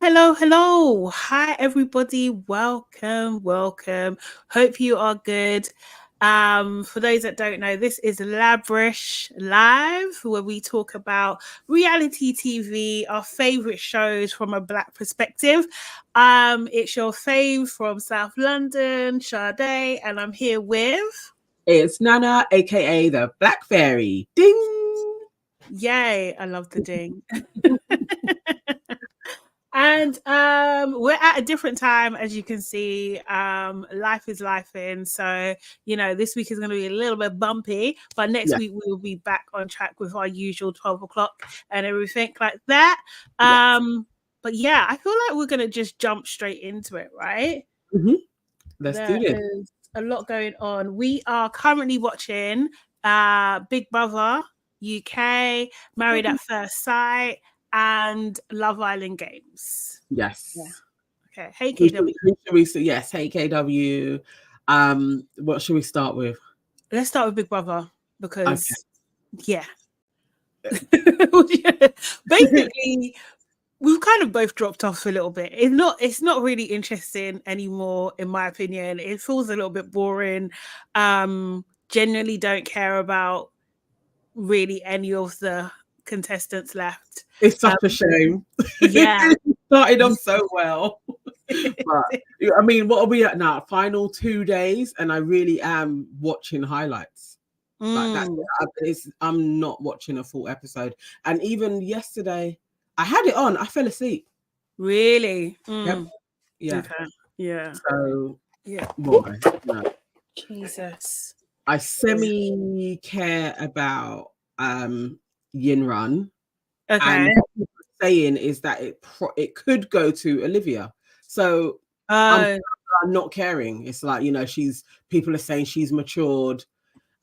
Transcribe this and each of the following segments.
Hello, hello. Hi, everybody. Welcome. Hope you are good. For those that don't know, this is Labrish Live, where we talk about reality TV, our favorite shows from a Black perspective. It's your fave from South London, Sade, and I'm here with... It's Nana, aka the Black Fairy. Ding! Yay, I love the ding. And we're at a different time, as you can see. Life is lifing. So, this week is going to be a little bit bumpy, but next week we will be back on track with our usual 12 o'clock and everything like that. But yeah, I feel like we're going to just jump straight into it, right? Mm-hmm. Let's do it. There's a lot going on. We are currently watching Big Brother UK, Married at First Sight, and Love Island Games. Yes. Yeah. Okay. Hey KW. Yes. Hey KW. What should we start with? Let's start with Big Brother because yeah. Basically, we've kind of both dropped off a little bit. It's not really interesting anymore, in my opinion. It feels a little bit boring. Genuinely don't care about really any of the contestants left. It's such a shame. Yeah. It started off so well. But, I mean, what are we at now? Final 2 days, and I really am watching highlights. Like I'm not watching a full episode. And even yesterday, I had it on. I fell asleep. Really? Yep. Yeah. Okay. Yeah. So yeah. Why? No. Jesus. I semi care about Yinrun. Okay. And what people are saying is that it could go to Olivia. So I'm not caring. It's like, people are saying she's matured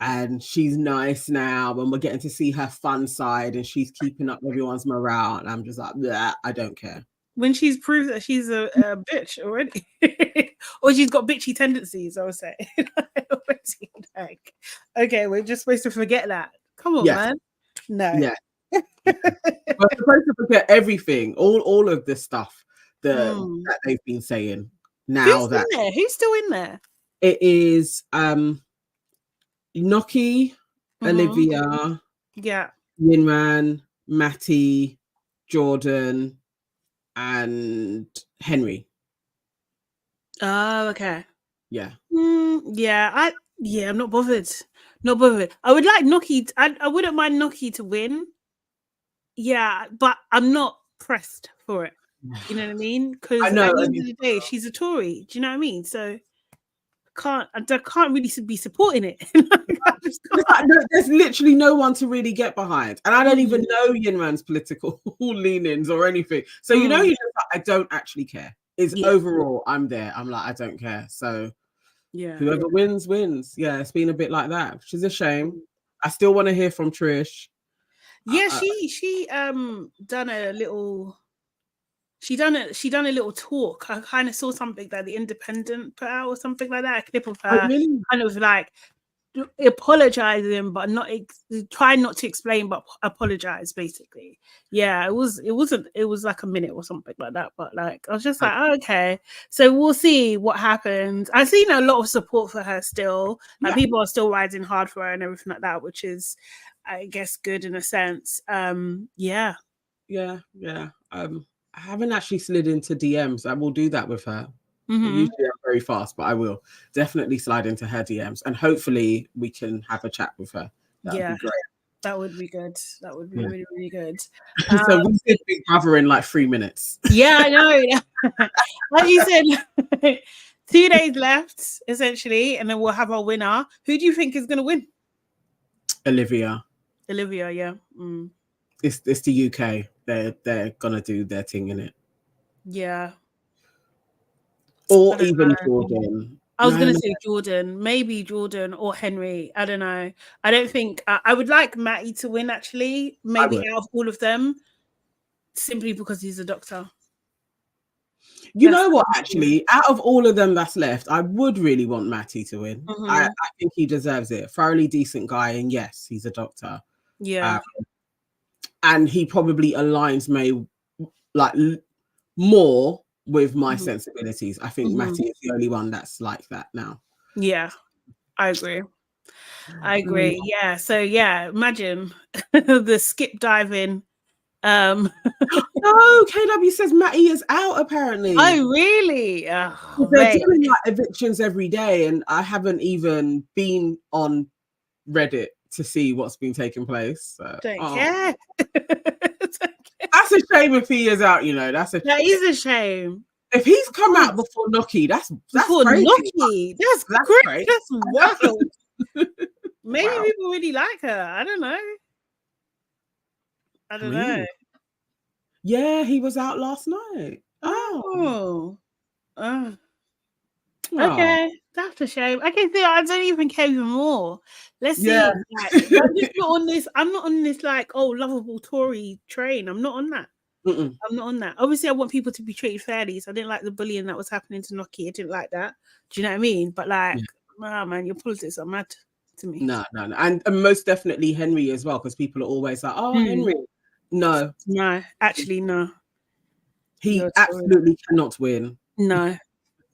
and she's nice now, and we're getting to see her fun side, and she's keeping up everyone's morale. And I'm just like, I don't care. When she's proved that she's a bitch already, or she's got bitchy tendencies, I would say. Okay, we're just supposed to forget that. Come on, man. No. Yeah. We're supposed to forget everything, all of the stuff that they've been saying. Now who's still in there? It is Noki, Olivia, Yinran, Matty, Jordan, and Henry. Oh, okay. Yeah. I'm not bothered. Not bothered. I would like Noki. I wouldn't mind Noki to win. Yeah, but I'm not pressed for it. You know what I mean? Because at the end of the day, she's a Tory. Do you know what I mean? So I can't really be supporting it. There's literally no one to really get behind, and I don't even know Yinran's political leanings or anything. So you just I don't actually care. Overall, I'm there. I'm like, I don't care. So whoever wins. Yeah, it's been a bit like that, which is a shame. I still want to hear from Trish. Yeah, she done a little. She done a little talk. I kind of saw something that the Independent put out or something like that. A clip of her kind of like apologizing, but not trying not to explain, but apologize basically. Yeah, it was like a minute or something like that. But like I was just like, okay, so we'll see what happens. I've seen a lot of support for her still. Like people are still riding hard for her and everything like that, which is, I guess, good in a sense. Yeah. I haven't actually slid into DMs. I will do that with her. Usually I'm very fast, but I will definitely slide into her DMs, and hopefully we can have a chat with her. That would be great. That would be good. That would be really, really good. So we did Big Brother in like 3 minutes. Yeah, I know. Like you said, 2 days left, essentially, and then we'll have our winner. Who do you think is going to win? Olivia, yeah. It's the UK. They're gonna do their thing in it. Yeah. Or even Jordan. I was going to say Jordan, maybe Jordan or Henry. I don't know. I don't think I would like Matty to win, actually. Maybe out of all of them, simply because he's a doctor. You know what, actually, out of all of them that's left, I would really want Matty to win. I think he deserves it. Thoroughly decent guy, and yes, he's a doctor. Yeah. And he probably aligns more with my sensibilities. I think Matty is the only one that's like that now. Yeah, I agree. Yeah. So yeah, imagine the skip diving. No, KW says Matty is out apparently. Oh really? Oh, they're doing like evictions every day, and I haven't even been on Reddit to see what's been taking place. So, don't care. That's a shame if he is out. That is a shame. If he's come out before Noki, that's before crazy. Noki. That's crazy. That's wild. Maybe people really like her. I don't know. Yeah, he was out last night. Oh. Okay, that's a shame. Okay, so I don't even care even more. Let's see. Like, I'm not on this like lovable Tory train. I'm not on that. I'm not on that. Obviously, I want people to be treated fairly. So I didn't like the bullying that was happening to Noki. I didn't like that. Do you know what I mean? But like, man, your politics are mad to me. No. And most definitely Henry as well, because people are always like, Henry. No, actually, no. He absolutely cannot win. No.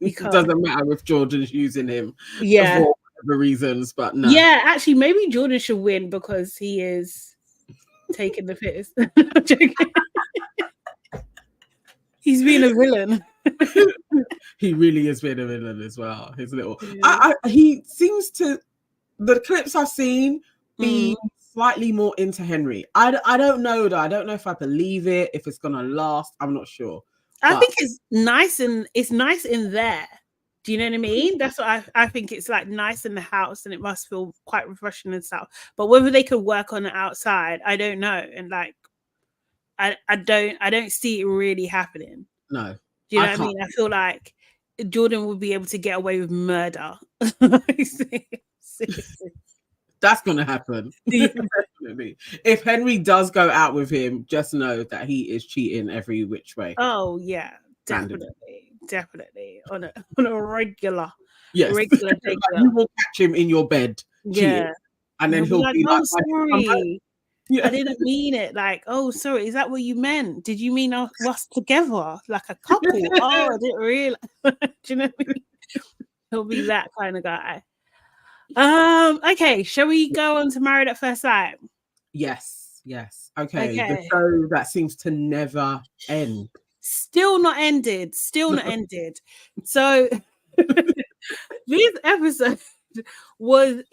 It doesn't matter if Jordan's using him for whatever reasons, but no. Yeah, actually, maybe Jordan should win because he is taking the piss. I'm joking. He's been a villain. He really has been a villain as well. His little, he seems to, the clips I've seen, be slightly more into Henry. I don't know though. I don't know if I believe it, if it's gonna last. I'm not sure. I think it's nice in there. Do you know what I mean? That's what I think. It's like nice in the house, and it must feel quite refreshing and stuff. But whether they could work on it outside, I don't know. And like, I don't see it really happening. No. Do you know what I mean? I feel like Jordan would be able to get away with murder. That's gonna happen. Definitely. If Henry does go out with him, just know that he is cheating every which way. Oh yeah, definitely on a regular. Yes, regular you will catch him in your bed. Cheating, and then he'll be like, sorry. I didn't mean it. Like, oh, sorry, is that what you meant? Did you mean us together, like a couple? I didn't realize. Do you know what I mean? He'll be that kind of guy. Okay, shall we go on to Married at First Sight? Yes. Okay. The show that seems to never end. Still not ended. So this episode was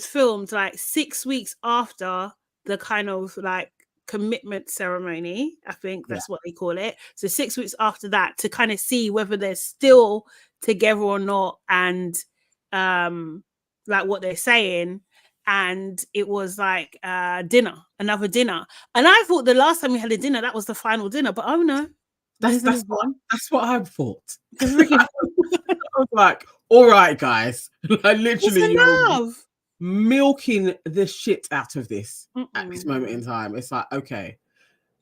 filmed like 6 weeks after the kind of like commitment ceremony. I think that's what they call it. So 6 weeks after that, to kind of see whether they're still together or not, and like what they're saying. And it was like another dinner, and I thought the last time we had a dinner that was the final dinner, but oh no, that's what I thought. I was like, all right guys, I literally milking the shit out of this at this moment in time. It's like, okay,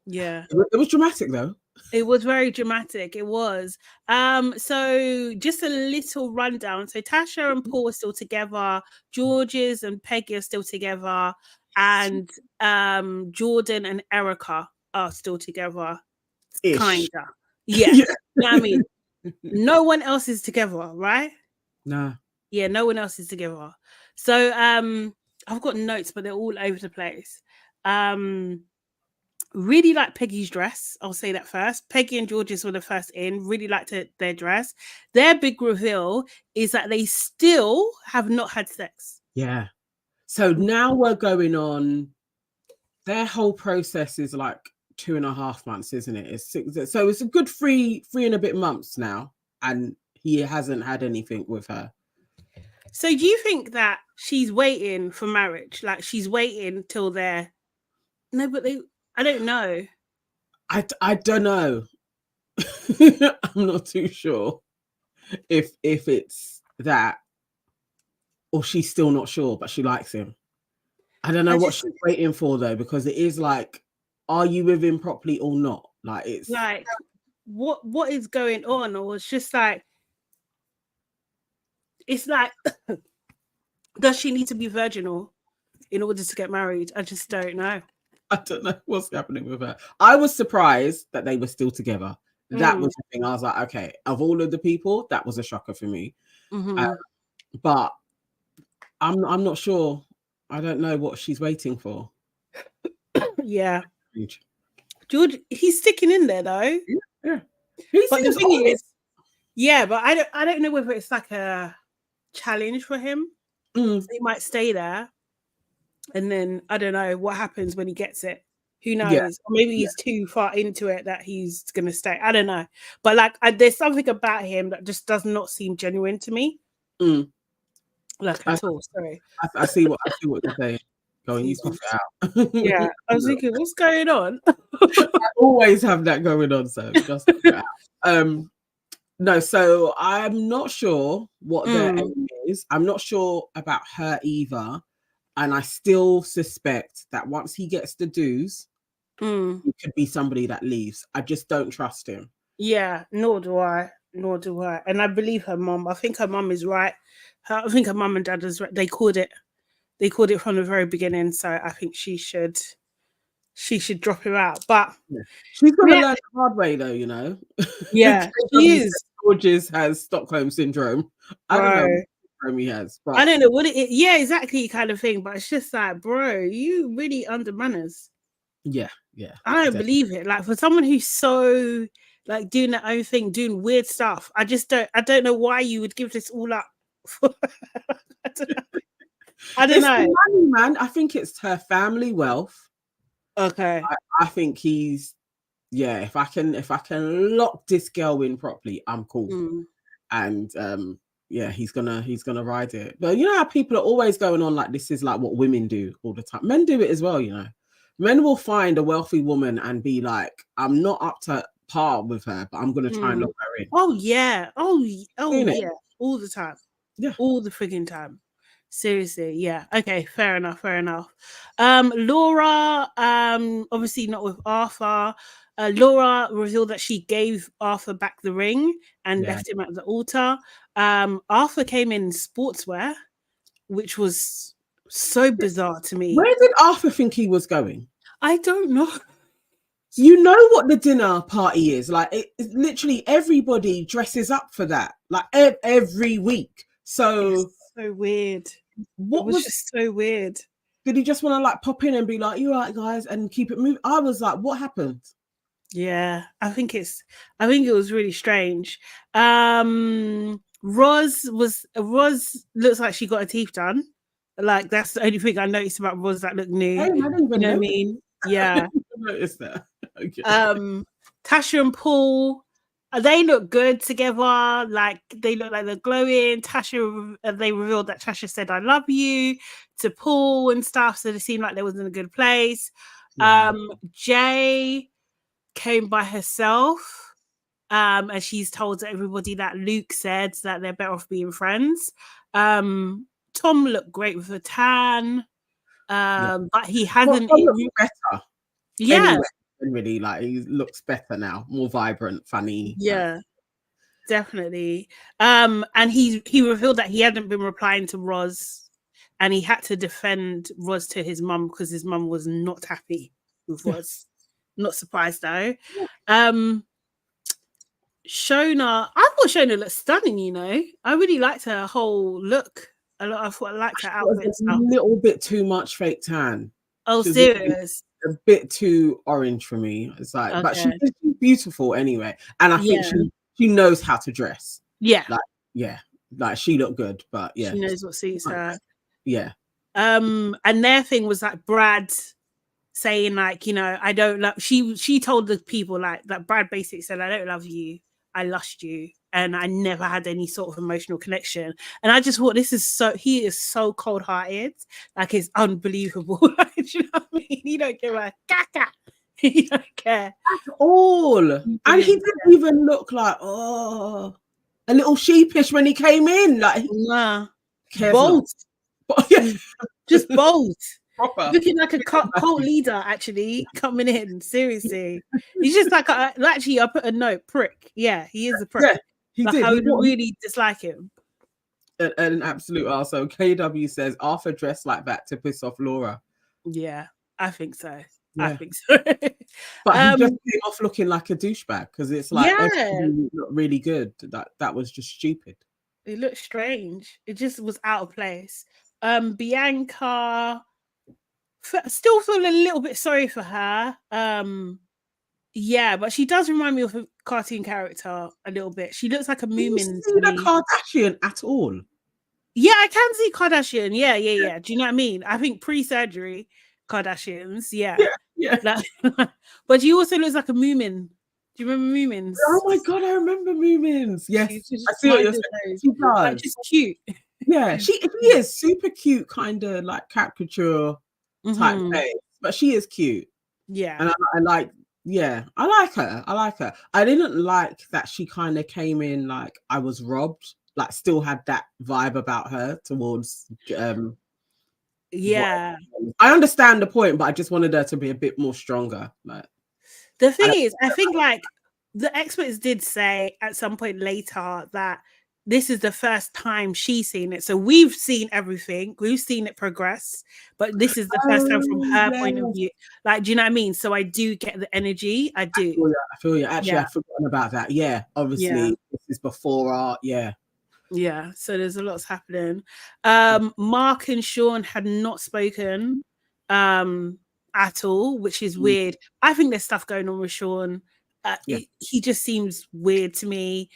it was dramatic though. It was very dramatic. It was. So just a little rundown. So Tasha and Paul are still together. Georges and Peggy are still together. And Jordan and Erica are still together. Kinda. Yeah. You know what I mean? No one else is together, right? No. Yeah, no one else is together. So I've got notes, but they're all over the place. Really like Peggy's dress. I'll say that first. Peggy and Georges were the first in. Really liked their dress. Their big reveal is that they still have not had sex. Yeah. So now we're going on. Their whole process is like 2.5 months, isn't it? So it's a good three and a bit months now, and he hasn't had anything with her. So do you think that she's waiting for marriage? Like she's waiting till they're I don't know. I don't know. I'm not too sure if it's that, or she's still not sure, but she likes him. I don't know what she's waiting for though, because it is like, are you with him properly or not? Like it's like what is going on? Or it's just like, it's like, does she need to be virginal in order to get married? I just don't know. I don't know what's happening with her. I was surprised that they were still together. That was the thing. I was like, okay, of all of the people, that was a shocker for me. But I'm not sure. I don't know what she's waiting for. Yeah. George, he's sticking in there though. Yeah. But the thing is, yeah, but I don't know whether it's like a challenge for him. So he might stay there, and then I don't know what happens when he gets it. Who knows? Yeah. Or maybe he's too far into it that he's gonna stay. I don't know. But like, there's something about him that just does not seem genuine to me. Like at all. Sorry. I see what you're saying. Go and you cough it out. Yeah, I was thinking, what's going on? I always have that going on, so just cough it out. No, so I'm not sure what their aim is. I'm not sure about her either. And I still suspect that once he gets the dues, it could be somebody that leaves. I just don't trust him. Yeah, nor do I. And I believe her mum. I think her mum is right. I think her mum and dad is right. They called it from the very beginning. So I think she should drop him out. But she's gonna learn the hard way though, you know. Yeah, she is. Georges has Stockholm syndrome. I don't know what syndrome he has, but I don't know what it is. Yeah, exactly, kind of thing. But it's just like, bro, you really under manners. Yeah. I don't believe it. Like, for someone who's so like doing their own thing, doing weird stuff, I don't know why you would give this all up. I don't know. Money, man. I think it's her family wealth. Okay. I think he's if I can lock this girl in properly, I'm cool. And he's gonna ride it. But you know how people are always going on like this is like what women do all the time. Men do it as well, you know. Men will find a wealthy woman and be like, I'm not up to par with her, but I'm gonna try and lock her in. Oh yeah. Yeah. All the time. Yeah. All the frigging time. Seriously, yeah. Okay, fair enough. Laura, obviously not with Arthur. Laura revealed that she gave Arthur back the ring and left him at the altar. Arthur came in sportswear, which was so bizarre to me. Where did Arthur think he was going? I don't know. You know what the dinner party is like? It's literally everybody dresses up for that, like every week. So it's so weird. What was just so weird? Did he just want to like pop in and be like, "You right, guys," and keep it moving? I was like, "What happened?" Yeah, I think it was really strange. Roz looks like she got her teeth done. Like that's the only thing I noticed about Roz that looked new. Hey, you know what I mean? Yeah. I didn't notice that. Okay. Tasha and Paul, they look good together. Like they look like they're glowing. Tasha, they revealed that Tasha said "I love you" to Paul and stuff, so they seemed like they was in a good place. Jay came by herself, and she's told everybody that Luke said that they're better off being friends. Tom looked great with a tan, but he hasn't. Better. Yeah. Anyway, really, like he looks better now, more vibrant, funny. Yeah, definitely. And he revealed that he hadn't been replying to Roz, and he had to defend Roz to his mum because his mum was not happy with Roz. Not surprised though. Shona, I thought Shona looked stunning. You know, I really liked her whole look. I liked her outfit. A little bit too much fake tan. Oh, serious. A bit too orange for me. It's like, okay. But she's beautiful anyway, and I think she knows how to dress. Yeah, like she looked good, but she knows what suits her. Yeah. And their thing was like Brad saying like, you know, I don't love. She told the people like that. Brad basically said, "I don't love you. I lost you, and I never had any sort of emotional connection." And I just thought he is so cold-hearted, like it's unbelievable. Like, do you know what I mean? He don't give a caca. He don't care at all. And he didn't even look like a little sheepish when he came in. Like bold. Just bold. Proper. Looking like a cult leader, actually, coming in. Seriously. He's just like, actually, I put a note, prick. Yeah, he is a prick. Yeah, he did. I would really dislike him. An absolute arsehole. KW says, Arthur dressed like that to piss off Laura. Yeah, I think so. I think so. But he just came off looking like a douchebag because it's like everything looked really good. That was just stupid. It looked strange. It just was out of place. Bianca, still feeling a little bit sorry for her. Yeah, but she does remind me of a cartoon character a little bit. She looks like a Moomin. Do you see the Kardashian at all? Yeah, I can see Kardashian. Yeah. Do you know what I mean? I think pre-surgery Kardashians. Yeah. Like, but she also looks like a Moomin. Do you remember Moomins? Oh my god, I remember Moomins. Yes, I see what you're saying. She does. Like, just cute. Yeah, she is super cute, kind of like caricature type face, but she is cute. Yeah, and I like. Yeah, I like her. I didn't like that she kind of came in like I was robbed. Like, still had that vibe about her towards. Yeah, I understand the point, but I just wanted her to be a bit more stronger. Like, the thing is, I think like the experts did say at some point later that this is the first time she's seen it. So we've seen everything. We've seen it progress, but this is the first time from her point of view. Like, do you know what I mean? So I do get the energy. I do. I feel you. Actually, I've forgotten about that. Yeah, obviously, this is before art. Yeah. Yeah, so there's a lot's happening. Mark and Sean had not spoken at all, which is weird. I think there's stuff going on with Sean. He just seems weird to me.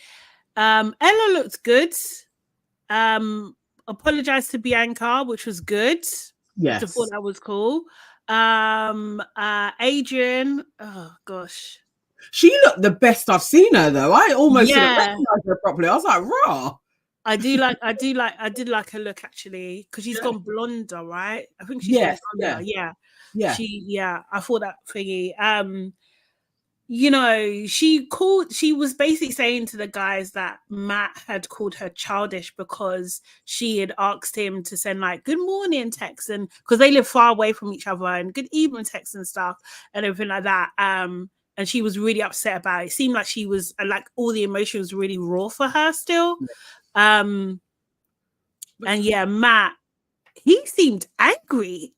Ella looked good. Apologized to Bianca, which was good. Yes. I thought that was cool. Adrian, oh gosh. She looked the best I've seen her though. I almost didn't recognize her properly. I was like, raw. I did like her look actually, because she's gone blonder, right? I think she's yeah. I thought that thingy. You know, she was basically saying to the guys that Matt had called her childish because she had asked him to send like good morning texts, and because they live far away from each other, and good evening texts and stuff and everything like that. And she was really upset about it. It seemed like she was like all the emotion was really raw for her still. And yeah, Matt, he seemed angry.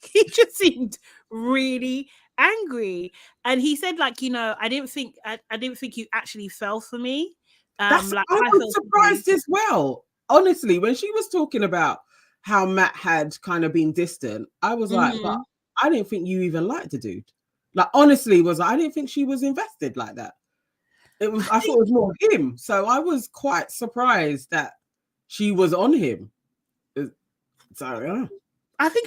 He just seemed really angry, and he said like, you know, I didn't think you actually fell for me. I was surprised as well, honestly, when she was talking about how Matt had kind of been distant. I was like, but I didn't think you even liked the dude. Like, honestly, I didn't think she was invested like that. I thought it was more him, so I was quite surprised that she was on him. So I think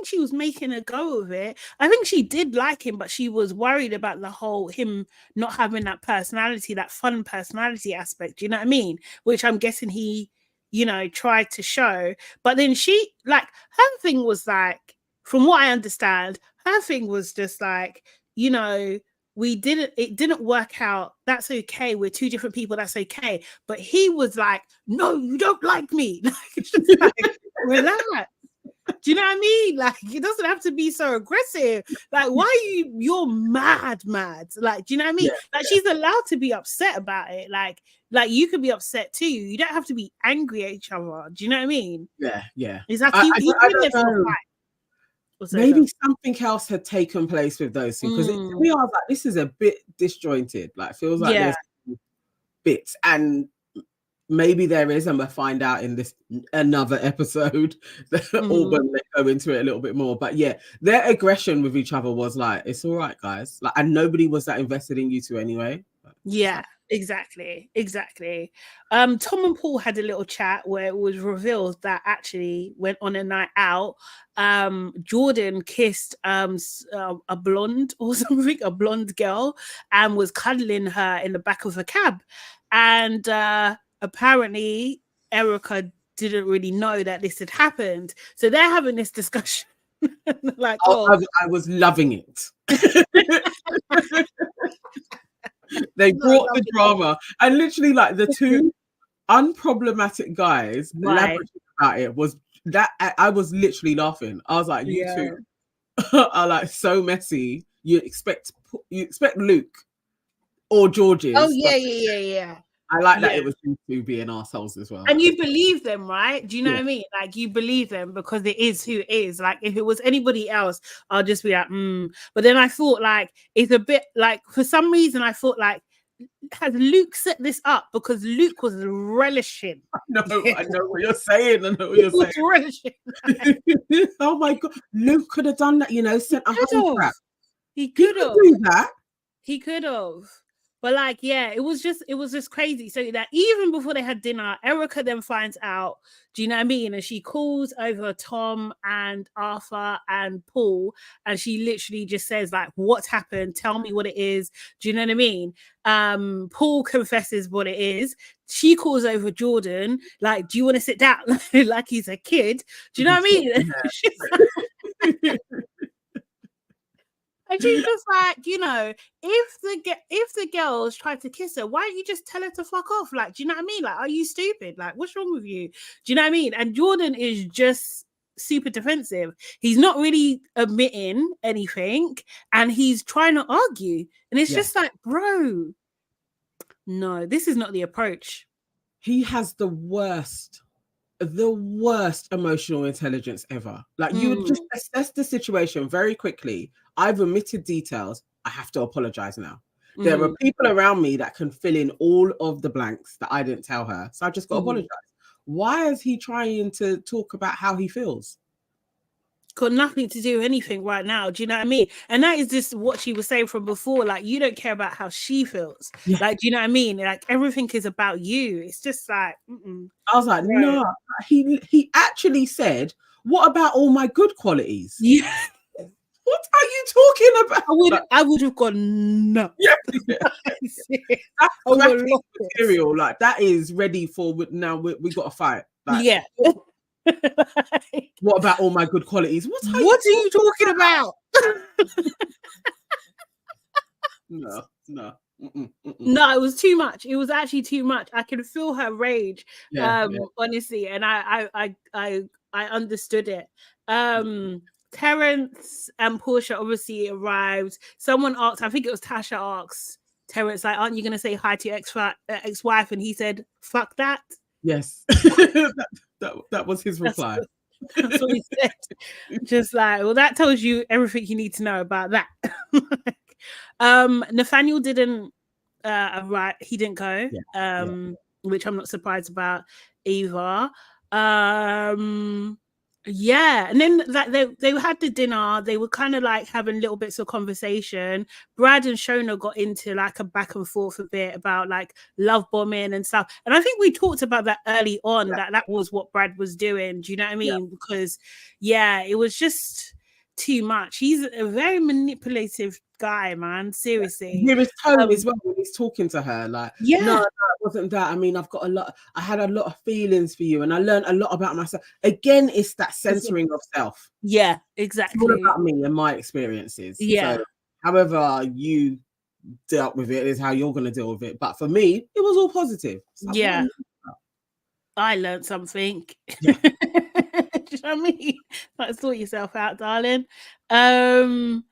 she was making a go of it. I think she did like him, but she was worried about the whole him not having that personality, that fun personality aspect. Do you know what I mean? Which I'm guessing he, you know, tried to show. But then she, like, her thing was like, from what I understand, her thing was just like, you know, it didn't work out. That's okay. We're two different people. That's okay. But he was like, no, you don't like me. Like, it's just like, relax. Do you know what I mean? Like, it doesn't have to be so aggressive. Like, why you're mad? Like, do you know what I mean? She's allowed to be upset about it. Like you could be upset too. You don't have to be angry at each other. Do you know what I mean? Yeah. It's like I don't know. Maybe something else had taken place with those two, because to me, I was like, this is a bit disjointed. Like, feels like there's bits, and maybe there is, and we'll find out in this another episode or when they go into it a little bit more. But yeah, their aggression with each other was like, it's all right, guys. Like, and nobody was that invested in you two anyway. Yeah, exactly. Tom and Paul had a little chat where it was revealed that actually went on a night out. Jordan kissed a blonde or something, a blonde girl, and was cuddling her in the back of a cab. And apparently Erica didn't really know that this had happened. So they're having this discussion. Like, I was loving it. They brought the drama, and literally, like, the two unproblematic guys elaborating about it was that I was literally laughing. I was like, you two are like so messy. You expect Luke or George's. Oh yeah. I like that it was these two being arseholes as well. And you believe them, right? Do you know what I mean? Like, you believe them because it is who it is. Like, if it was anybody else, I'll just be like, But then I thought, like, it's a bit like, for some reason, I thought, like, has Luke set this up? Because Luke was relishing. I know what you're saying. I know what you're saying. Relishing. Oh my God. Luke could have done that, you know, sent a honey trap. He could have. Do that. He could have. But like, yeah, it was just crazy. So that even before they had dinner, Erica then finds out, do you know what I mean? And she calls over Tom and Arthur and Paul, and she literally just says, like, what's happened? Tell me what it is. Do you know what I mean? Paul confesses what it is. She calls over Jordan, like, do you want to sit down? Like he's a kid. Do you know what I mean? And she's just like, you know, if the girls try to kiss her, why don't you just tell her to fuck off? Like, do you know what I mean? Like, are you stupid? Like, what's wrong with you? Do you know what I mean? And Jordan is just super defensive. He's not really admitting anything, and he's trying to argue. And it's just like, bro, no, this is not the approach. He has the worst emotional intelligence ever. Like, you would just assess the situation very quickly. I've omitted details. I have to apologize now. There are people around me that can fill in all of the blanks that I didn't tell her. So I just got to apologize. Why is he trying to talk about how he feels? Got nothing to do with anything right now. Do you know what I mean? And that is just what she was saying from before. Like, you don't care about how she feels. Yeah. Like, do you know what I mean? Like, everything is about you. It's just like, I was like, no. He actually said, what about all my good qualities? Yeah. What are you talking about? I would have gone no. Yeah. That's graphic material. Like, that is ready for now. We got to fight. Like, yeah. What about all my good qualities? What are you talking about? No. No, it was too much. It was actually too much. I could feel her rage. Honestly, and I understood it. Terrence and Portia obviously arrived. Someone asked, I think it was Tasha asked Terrence, like, aren't you going to say hi to your ex-wife? And he said, fuck that. Yes. that was his reply. That's what he said. Just like, well, that tells you everything you need to know about that. Nathaniel didn't arrive. He didn't go, which I'm not surprised about either. Yeah, and then like they had the dinner. They were kind of like having little bits of conversation. Brad and Shona got into like a back and forth a bit about like love bombing and stuff. And I think we talked about that early on, that was what Brad was doing. Do you know what I mean? Because it was just too much. He's a very manipulative guy, man. Seriously. Hear his tone as well when he's talking to her. Like, no, it wasn't that. I mean, I had a lot of feelings for you, and I learned a lot about myself. Again, it's that censoring of self. Yeah, exactly. It's all about me and my experiences. Yeah. So, however you dealt with it is how you're going to deal with it. But for me, it was all positive. So I learned something. Yeah. Do you know what I mean? Like, sort yourself out, darling. Ella,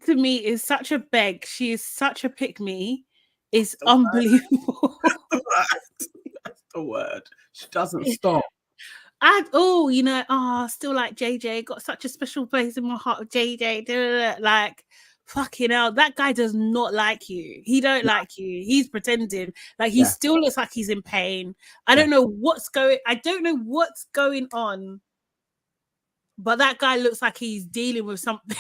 to me, is such a beg. She is such a pick-me. It's unbelievable. That's the word. She doesn't stop. Still like JJ. Got such a special place in my heart with JJ. Like, fucking hell, that guy does not like you. He don't like you. He's pretending. Like, he still looks like he's in pain. I don't know what's going on, but that guy looks like he's dealing with something.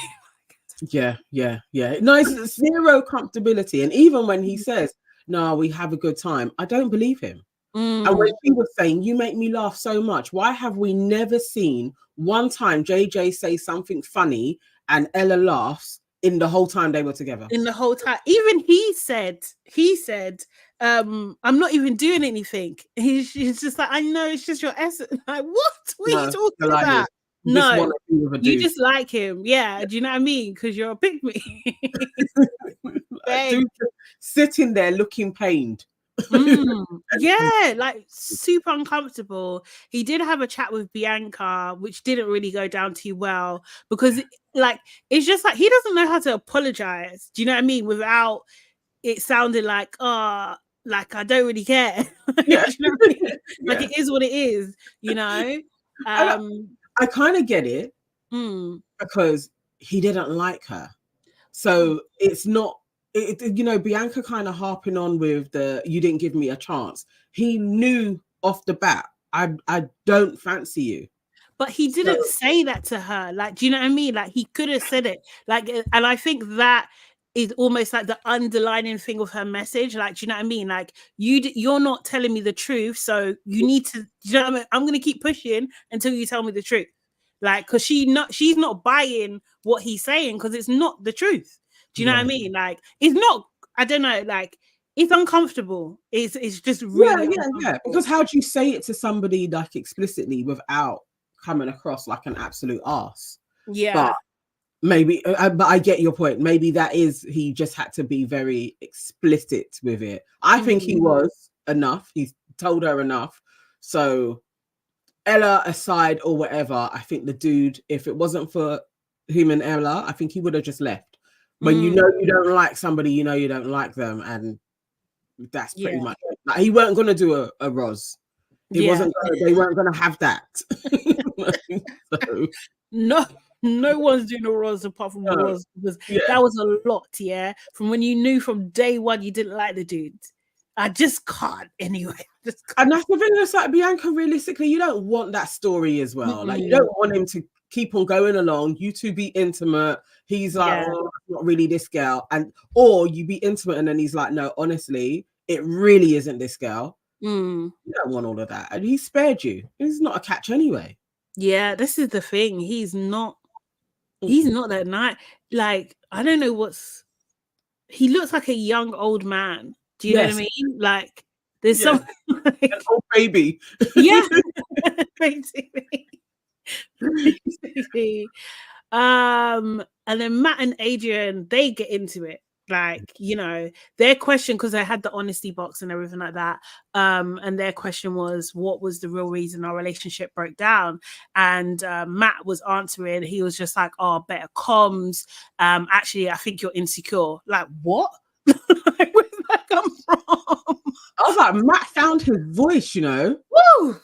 Yeah. No, it's zero comfortability. And even when he says, no, we have a good time, I don't believe him. And when he was saying, you make me laugh so much, why have we never seen one time JJ say something funny and Ella laughs in the whole time they were together? In the whole time. Even he said, I'm not even doing anything. He's just like, I know, it's just your essence. Like, what are you talking about? No, you just like him. Yeah, do you know what I mean? Because you're a pick-me. Sitting there looking pained. Yeah, like super uncomfortable. He did have a chat with Bianca, which didn't really go down too well, because like it's just like he doesn't know how to apologize. Do you know what I mean? Without it sounding like, like, I don't really care. Yeah. You know what I mean? Like, Yeah. it is what it is, you know? I kind of get it because he didn't like her. So it's not, you know, Bianca kind of harping on with the, you didn't give me a chance. He knew off the bat, I don't fancy you. But he didn't say that to her. Like, do you know what I mean? Like, he could have said it. Like, and I think that is almost like the underlining thing of her message. Like, do you know what I mean? Like, you're not telling me the truth, so you need to. You know what I mean? I'm gonna keep pushing until you tell me the truth. Like, because she's not buying what he's saying because it's not the truth. Do you know what I mean? Like, it's not. I don't know. Like, it's uncomfortable. It's just really yeah. Because how do you say it to somebody like explicitly without coming across like an absolute arse? Yeah. But maybe, but I get your point. Maybe that is, he just had to be very explicit with it. I think he was enough. He's told her enough. So Ella aside or whatever, I think the dude, if it wasn't for him and Ella, I think he would have just left. When you know you don't like somebody, you know you don't like them, and that's pretty much it. Like, he weren't going to do a Roz. He wasn't. They weren't going to have that. So, no one's doing a Roz apart from Roz, because that was a lot. Yeah, from when you knew from day one you didn't like the dude. I just can't anyway. And that's the thing. It's like, Bianca, realistically, you don't want that story as well. Like, you don't want him to keep on going along. You two be intimate. He's like, oh, not really this girl, or you be intimate, and then he's like, no, honestly, it really isn't this girl. You don't want all of that, and he spared you. He's not a catch anyway. Yeah, this is the thing. He's not that nice. Like, I don't know he looks like a young old man. Do you know what I mean? Like, there's some like, an old baby. Yeah. Basically. And then Matt and Adrian, they get into it. Like, you know, their question, because they had the honesty box and everything like that. And their question was, what was the real reason our relationship broke down? And Matt was answering, he was just like, oh, better comms. Actually, I think you're insecure. Like, what? Like, where did that come from? I was like, Matt found his voice, you know. Woo!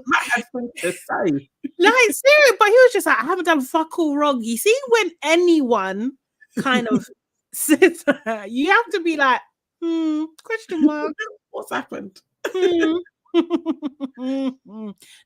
Matt had something to say. Like, serious, but he was just like, I haven't done fuck all wrong. You see, when anyone kind of says that, you have to be like, question mark. What's happened?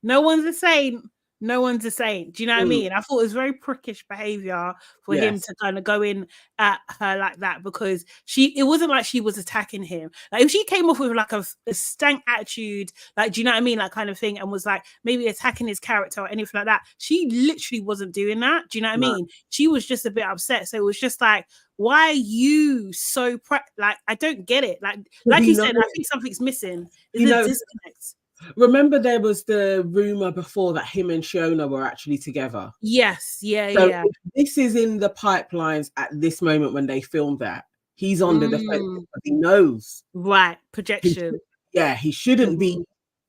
No one's a saint. No one's a saint. Do you know what I mean? I thought it was very prickish behavior for him to kind of go in at her like that, because it wasn't like she was attacking him. Like, if she came off with like a stank attitude, like, do you know what I mean? Like, kind of thing, and was like maybe attacking his character or anything like that. She literally wasn't doing that. Do you know what I mean? She was just a bit upset. So it was just like, why are you so like, I don't get it. Like you said, I think something's missing. Is a disconnect. Remember, there was the rumor before that him and Shiona were actually together. Yes, yeah. This is in the pipelines at this moment when they filmed that. He's on the defense, but he knows. Right, projection. He shouldn't be.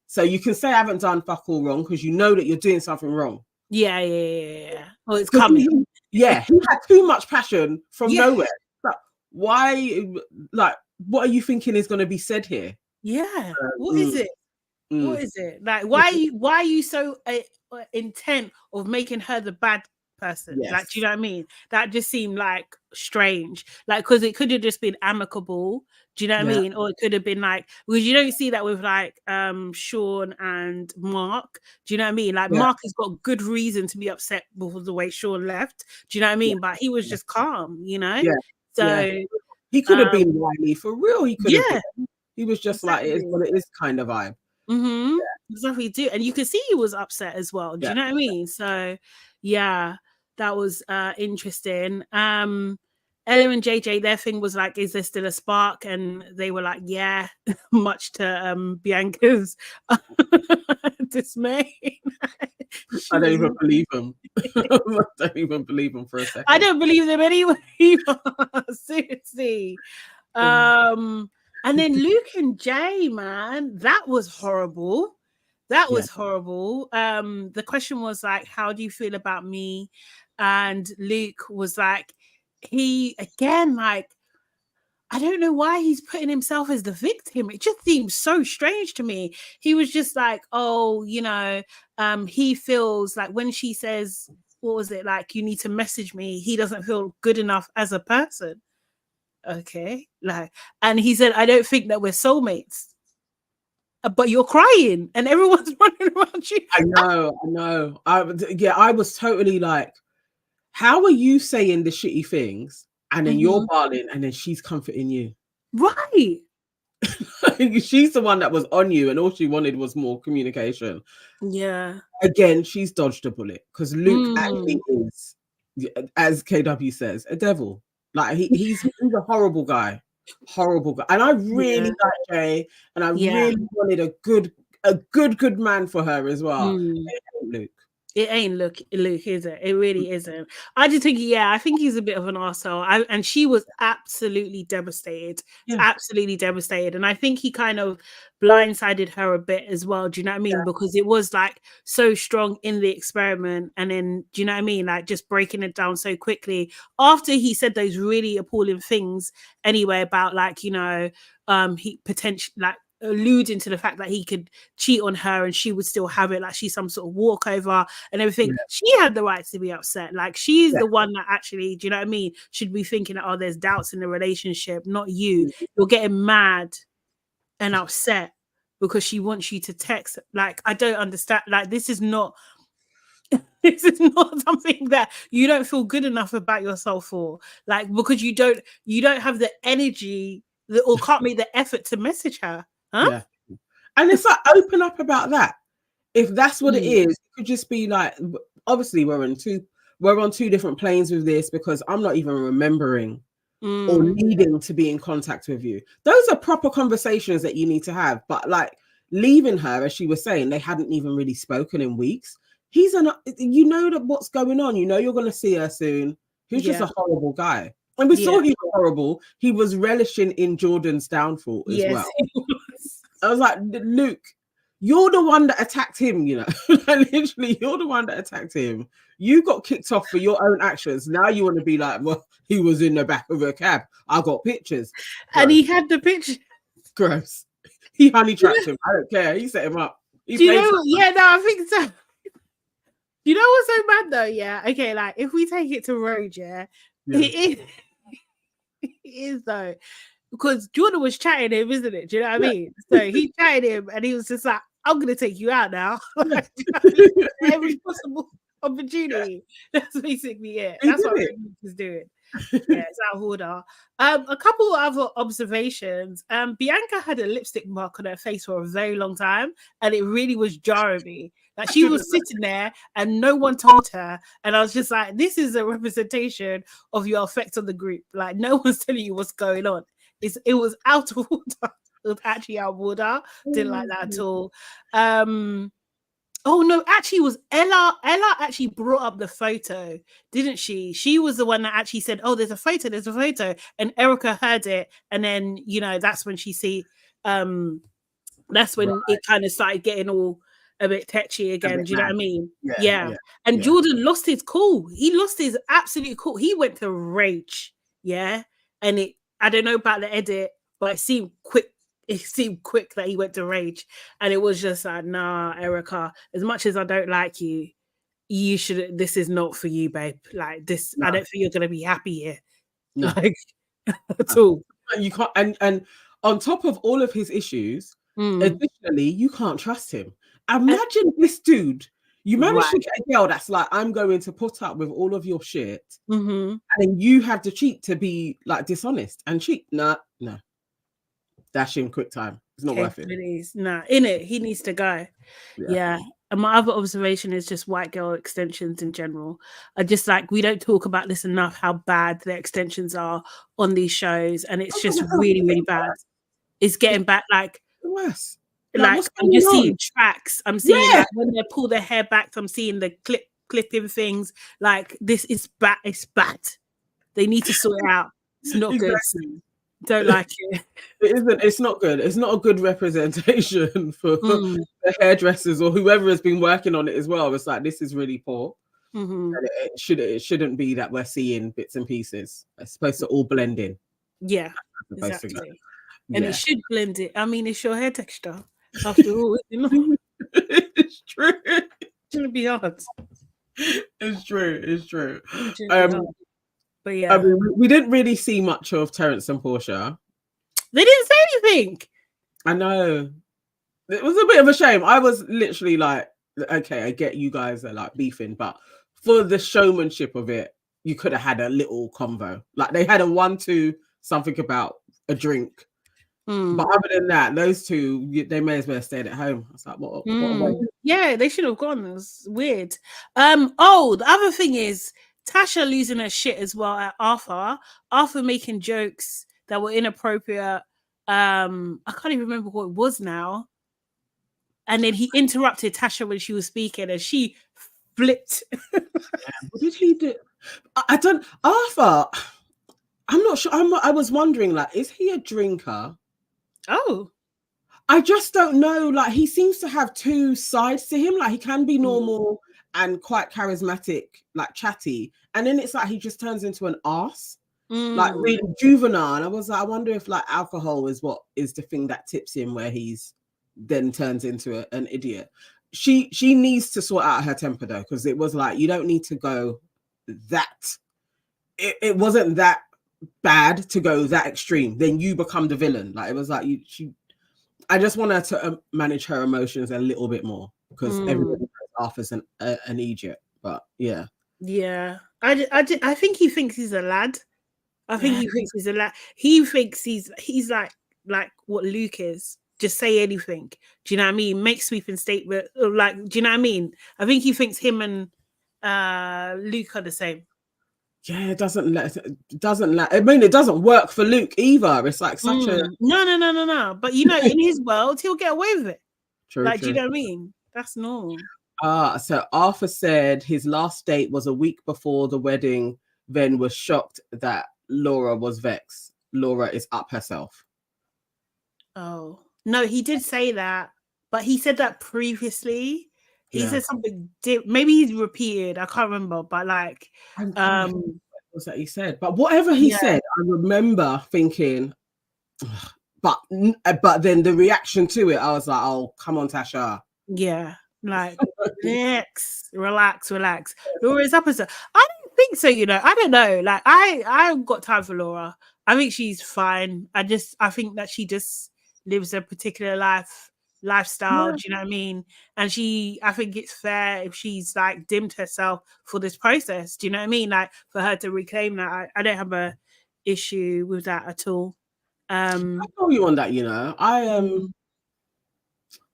So you can say I haven't done fuck all wrong because you know that you're doing something wrong. Yeah. Oh, it's coming. He had too much passion from nowhere. Like, why? Like, what are you thinking is going to be said here? Yeah. What is it? What is it? Like, why are you so intent of making her the bad person? Like, do you know what I mean? That just seemed like strange. Like, because it could have just been amicable. Do you know what I mean? Or it could have been like, because you don't see that with like Sean and Mark. Do you know what I mean? Like, Mark has got good reason to be upset with the way Sean left. Do you know what I mean? But he was just calm, you know? So he could have been wily for real. He could have been. He was just like, it is what it is kind of vibe. Exactly, do, and you could see he was upset as well. Do you know what I mean? So that was interesting. Ella and JJ, their thing was like, is there still a spark? And they were like, yeah, much to Bianca's dismay. I don't even believe him. I don't even believe him for a second. I don't believe them anyway either. Seriously. And then Luke and Jay, man, that was horrible. That was horrible. The question was like, how do you feel about me? And Luke was like, he again, like, I don't know why he's putting himself as the victim. It just seems so strange to me. He was just like, oh, you know, he feels like when she says, what was it, like, you need to message me, he doesn't feel good enough as a person. Okay, like, and he said, I don't think that we're soulmates. But you're crying and everyone's running around you. I know. I was totally like, how are you saying the shitty things and then you're bawling and then she's comforting you? Right. She's the one that was on you and all she wanted was more communication. Yeah. Again, she's dodged a bullet because Luke actually is, as KW says, a devil. Like he's a horrible guy. And I really like Jay, and I really wanted a good man for her as well. Luke. It ain't Luke, is it? It really isn't. I just think, I think he's a bit of an arsehole. And she was absolutely devastated. Absolutely devastated. And I think he kind of blindsided her a bit as well. Do you know what I mean? Because it was like so strong in the experiment. And then, do you know what I mean? Like just breaking it down so quickly. After he said those really appalling things anyway about like, you know, he potentially like alluding to the fact that he could cheat on her and she would still have it, like she's some sort of walkover and everything. She had the right to be upset. Like she's the one that actually, do you know what I mean, should be thinking that, oh, there's doubts in the relationship, not you. You're getting mad and upset because she wants you to text. Like, I don't understand. Like, this is not something that you don't feel good enough about yourself for. Like, because you don't have the energy or can't make the effort to message her. Huh? Yeah. And it's like, open up about that. If that's what it is, it could just be like, obviously we're on two different planes with this because I'm not even remembering or needing to be in contact with you. Those are proper conversations that you need to have. But like leaving her, as she was saying, they hadn't even really spoken in weeks. You know that what's going on. You know you're going to see her soon. He's just a horrible guy. And we saw he was horrible. He was relishing in Jordan's downfall as well. I was like, Luke, you're the one that attacked him, you know. Literally, you're the one that attacked him. You got kicked off for your own actions. Now you want to be like, well, he was in the back of a cab. I got pictures. Gross. And he had the picture. Gross. He honey trapped him. I don't care. He set him up. Do you know? Yeah, no, I think so. You know what's so bad though? Yeah. Okay, like if we take it to road, it is though, because Jordan was chatting him, isn't it? Do you know what I mean? So he chatted him, and he was just like, "I'm gonna take you out now." Like, every possible opportunity. That's basically it. That's what Luke is doing. Yeah, it's out of order. A couple of other observations. Bianca had a lipstick mark on her face for a very long time, and it really was jarring me. Like she was sitting there and no one told her, and I was just like, this is a representation of your effect on the group. Like no one's telling you what's going on. It was out of order. It was actually out of order. Didn't like that at all. Oh no, actually it was Ella actually brought up the photo, didn't she? She was the one that actually said, oh, there's a photo, and Erica heard it, and then, you know, that's when that's when it kind of started getting all a bit tetchy again. Do you know what I mean? Yeah. And Jordan lost his cool. He lost his absolute cool. He went to rage. Yeah. And I don't know about the edit, but it seemed quick. It seemed quick that he went to rage. And it was just like, nah, Erica, as much as I don't like you, this is not for you, babe. Like this, no. I don't think you're gonna be happy here. No. Like at all. You can't, and on top of all of his issues, additionally, you can't trust him. Imagine this dude. You manage to get a girl that's like, I'm going to put up with all of your shit, and then you have to cheat to be like dishonest and cheat. No. Dash him quick time. It's not worth it. Nah, in it, he needs to go. Yeah. And my other observation is just white girl extensions in general. I just like, we don't talk about this enough, how bad the extensions are on these shows, and it's just really, really bad. It's getting back like worse. Like I'm just seeing tracks. I'm seeing like, when they pull their hair back, I'm seeing the clipping things. Like this is bad. It's bad. They need to sort it out. It's not good. Don't like it. It isn't. It's not good. It's not a good representation for the hairdressers or whoever has been working on it as well. It's like, this is really poor. And it shouldn't be that we're seeing bits and pieces. It's supposed to all blend in. Yeah, Basically. exactly. And it should blend it. I mean, it's your hair texture. After all, you know. It's true. It shouldn't be hard. It's true. It's true. But yeah, I mean, we didn't really see much of Terence and Portia. They didn't say anything. I know. It was a bit of a shame. I was literally like, okay, I get you guys are like beefing, but for the showmanship of it, you could have had a little convo. Like they had a 1-2 something about a drink. But other than that, those two, they may as well have stayed at home. I was like, what yeah, they should have gone. It was weird. Oh, the other thing is Tasha losing her shit as well at Arthur. Arthur making jokes that were inappropriate. I can't even remember what it was now. And then he interrupted Tasha when she was speaking, and she flipped. What did he do? I don't. Arthur, I'm not sure. I was wondering, like, is he a drinker? Oh, I just don't know. Like, he seems to have two sides to him. Like, he can be normal and quite charismatic, like chatty, and then it's like he just turns into an arse, like really juvenile. And I was like, I wonder if like alcohol is what is the thing that tips him, where he's then turns into an idiot. She needs to sort out her temper though, because it was like, you don't need to go that. It wasn't that bad to go that extreme. Then you become the villain. Like it was like I just want her to manage her emotions a little bit more, because everybody knows Arthur's an idiot. But yeah, I think he thinks he's a lad. I think he thinks he's a lad. He thinks he's like what Luke is. Just say anything. Do you know what I mean? Make sweeping statement. Like, do you know what I mean? I think he thinks him and Luke are the same. Yeah, it doesn't. I mean, it doesn't work for Luke either. It's like such a no. But you know, in his world, he'll get away with it. True. Do you know what I mean? That's normal. So Arthur said his last date was a week before the wedding. Then was shocked that Laura was vexed. Laura is up herself. Oh no, he did say that, but he said that previously. He said something. Maybe he's repeated. I can't remember, but like, what was that he said? But whatever he said, I remember thinking. But then the reaction to it, I was like, "Oh, come on, Tasha." Yeah, like relax. Laura's up herself. I don't think so. You know, I don't know. Like, I got time for Laura. I think she's fine. I think that she just lives a particular lifestyle. Do you know what I mean? And I think it's fair if she's like dimmed herself for this process. Do you know what I mean? Like for her to reclaim that, I don't have a issue with that at all. I know you on that. You know,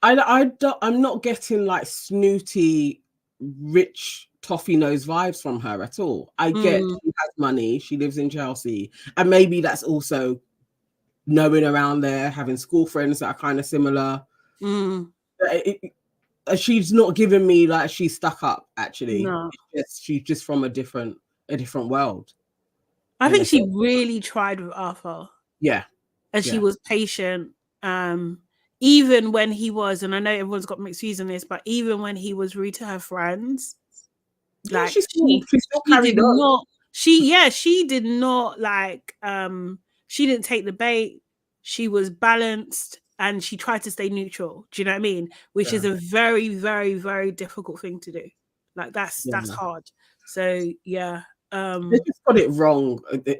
I'm not getting like snooty, rich toffee nose vibes from her at all. I get she has money, she lives in Chelsea, and maybe that's also knowing around there, having school friends that are kind of similar. She's not giving me like she's stuck up. Actually, no. She's just from a different world. I think she really tried with Arthur. Yeah, and she was patient. Even when he was, and I know everyone's got mixed views on this, but even when he was rude to her friends, like she did not like she didn't take the bait. She was balanced and she tried to stay neutral. Do you know what I mean? Which is a very, very, very difficult thing to do. Like that's hard. So yeah. They just got it wrong,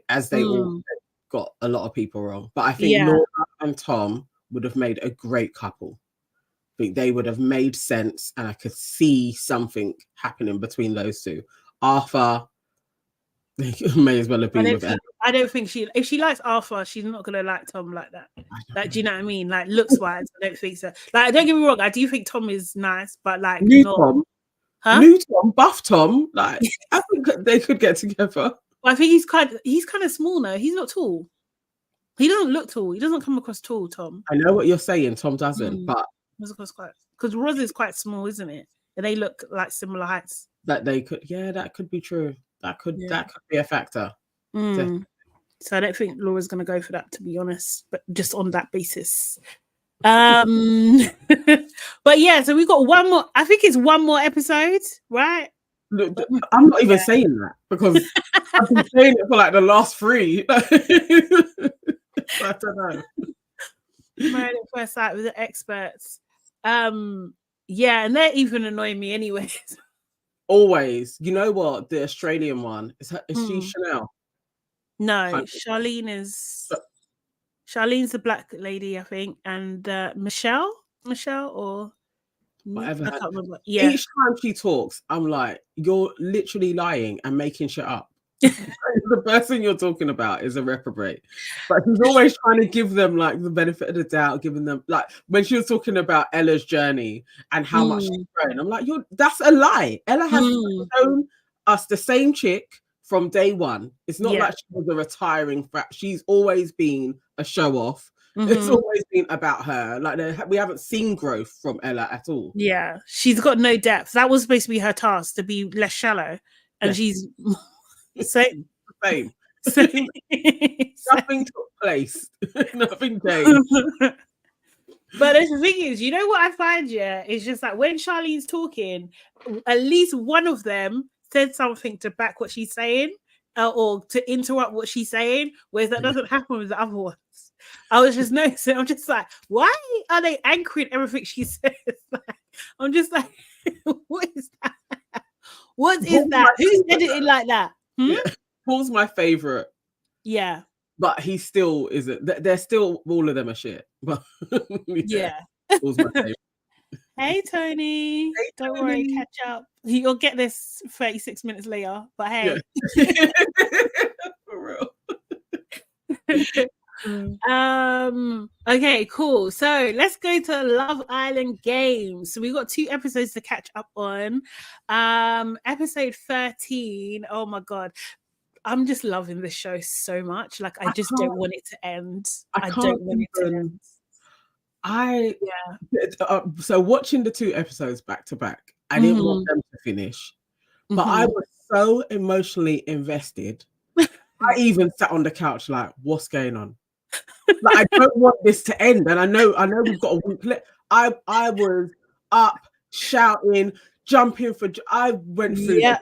as they all got a lot of people wrong. But I think Laura and Tom would have made a great couple. I think they would have made sense, and I could see something happening between those two. Arthur may as well have been with her. I don't think if she likes Arthur, she's not gonna like Tom like that. Like, do you know what I mean? Like looks wise, I don't think so. Like, don't get me wrong, I do think Tom is nice, but like New Tom, buff Tom, like I think they could get together. Well, I think he's kind of small now. He's not tall. He doesn't look tall. He doesn't come across tall, Tom. I know what you're saying. Tom doesn't, but because Roz is quite small, isn't it? And they look like similar heights. That they could, that could be true. That could be a factor. So I don't think Laura's going to go for that, to be honest. But just on that basis, but yeah. So we got one more. I think it's one more episode, right? Look, I'm not even saying that because I've been saying it for like the last 3. I don't know. Married at first sight with the experts. Yeah, and they're even annoying me anyways. Always. You know what? The Australian one is she Chanel? No, Charlene's the black lady, I think, and Michelle or whatever. I can't remember. Yeah. Each time she talks, I'm like, you're literally lying and making shit up. The person you're talking about is a reprobate, but she's always trying to give them like the benefit of the doubt, giving them like when she was talking about Ella's journey and how much she's grown. I'm like, that's a lie. Ella has shown us the same chick from day one. It's not like she was a retiring fact. She's always been a show off. It's always been about her. Like we haven't seen growth from Ella at all. Yeah, she's got no depth. That was supposed to be her task, to be less shallow, and she's same. Nothing took place. Nothing changed. But the thing is, you know what I find? Yeah, it's just like when Charlene's talking, at least one of them said something to back what she's saying, or to interrupt what she's saying. Whereas that doesn't happen with the other ones. I was just noticing. I'm just like, why are they anchoring everything she says? Like, I'm just like, what is that? What is that? Who's editing like that? Yeah. Paul's my favorite. Yeah. But he still isn't. They're still, all of them are shit. But yeah. Paul's my favorite. Hey, Tony. Hey, don't worry, catch up. You'll get this 36 minutes later. But hey. Yeah. For real. Okay, cool. So let's go to Love Island Games. So we've got 2 episodes to catch up on. Episode 13. Oh my god. I'm just loving this show so much. Like I just don't want it to end. I don't want it to end. So watching the 2 episodes back to back, I didn't want them to finish, but I was so emotionally invested. I even sat on the couch like, what's going on? Like, I don't want this to end, and I know we've got a week left. I was up shouting, jumping for. I went through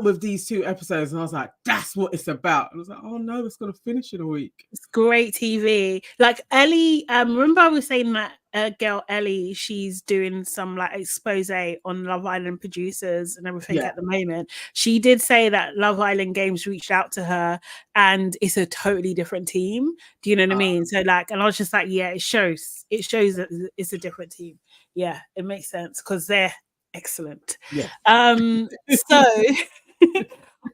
with these 2 episodes, and I was like, that's what it's about. I was like, oh no, it's gonna finish in a week. It's great TV. Like Ellie, remember I was saying that girl Ellie, she's doing some like expose on Love Island producers and everything at the moment. She did say that Love Island Games reached out to her and it's a totally different team. Do you know what I mean? So like, and I was just like, yeah, it shows that it's a different team. Yeah, it makes sense because they're excellent. So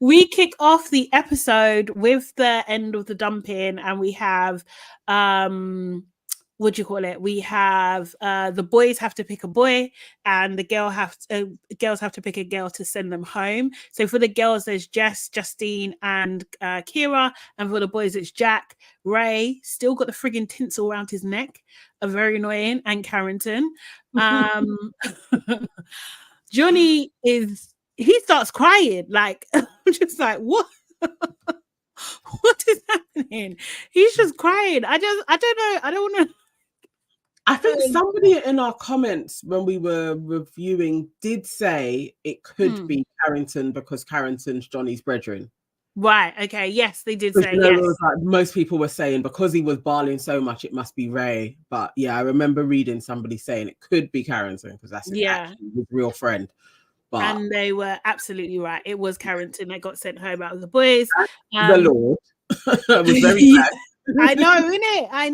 we kick off the episode with the end of the dumping, and we have what do you call it? We have the boys have to pick a boy, and the girls have to pick a girl to send them home. So for the girls, there's Jess, Justine, and Kira, and for the boys, it's Jack. Ray still got the frigging tinsel around his neck, very annoying, and Carrington. Johnny he starts crying, like I'm just like, what? What is happening? He's just crying. I don't know. I don't want to. I think somebody in our comments when we were reviewing did say it could be Carrington because Carrington's Johnny's brethren. Right. Okay. Yes, they did say yes. Like, most people were saying because he was bawling so much, it must be Ray. But yeah, I remember reading somebody saying it could be Carrington because that's actually his real friend. But and they were absolutely right. It was Carrington that got sent home out of the boys. The Lord. I was very glad. I know, innit? I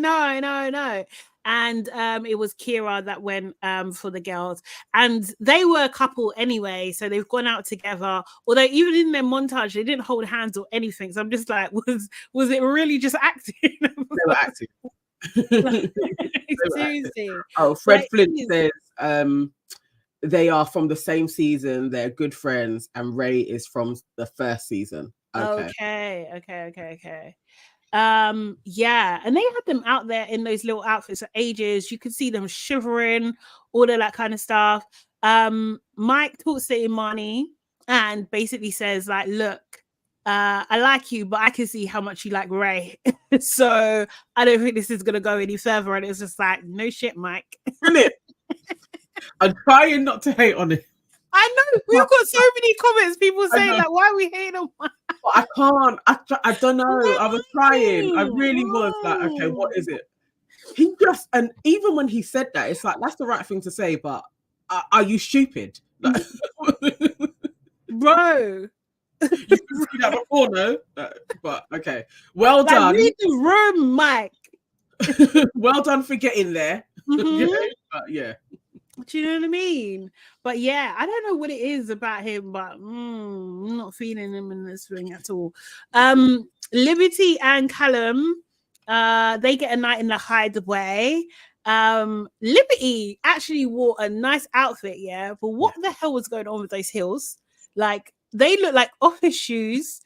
know. And it was Kira that went for the girls, and they were a couple anyway, so they've gone out together. Although even in their montage, they didn't hold hands or anything. So I'm just like, was it really just acting? They were acting. Seriously. Oh, Fred Flint says they are from the same season. They're good friends, and Ray is from the first season. Okay. Yeah, and they had them out there in those little outfits for ages. You could see them shivering, all of that kind of stuff. Mike talks to Imani and basically says like, look, I like you, but I can see how much you like Ray. So I don't think this is gonna go any further. And it's just like, no shit, Mike. Brilliant. I'm trying not to hate on it. I know we've got so many comments. People saying like, "Why are we hating on Mike?" I can't. I don't know. I was trying. I really was like, okay, what is it? He just, and even when he said that, it's like that's the right thing to say, but are you stupid? Like, bro? You can see that before, no? But okay, well done. Read the room, Mike. Well done for getting there. Yeah. Do you know what I mean? But yeah, I don't know what it is about him, but I'm not feeling him in this ring at all. Liberty and Callum, they get a night in the hideaway. Liberty actually wore a nice outfit, yeah, but what the hell was going on with those heels? Like, they look like office shoes.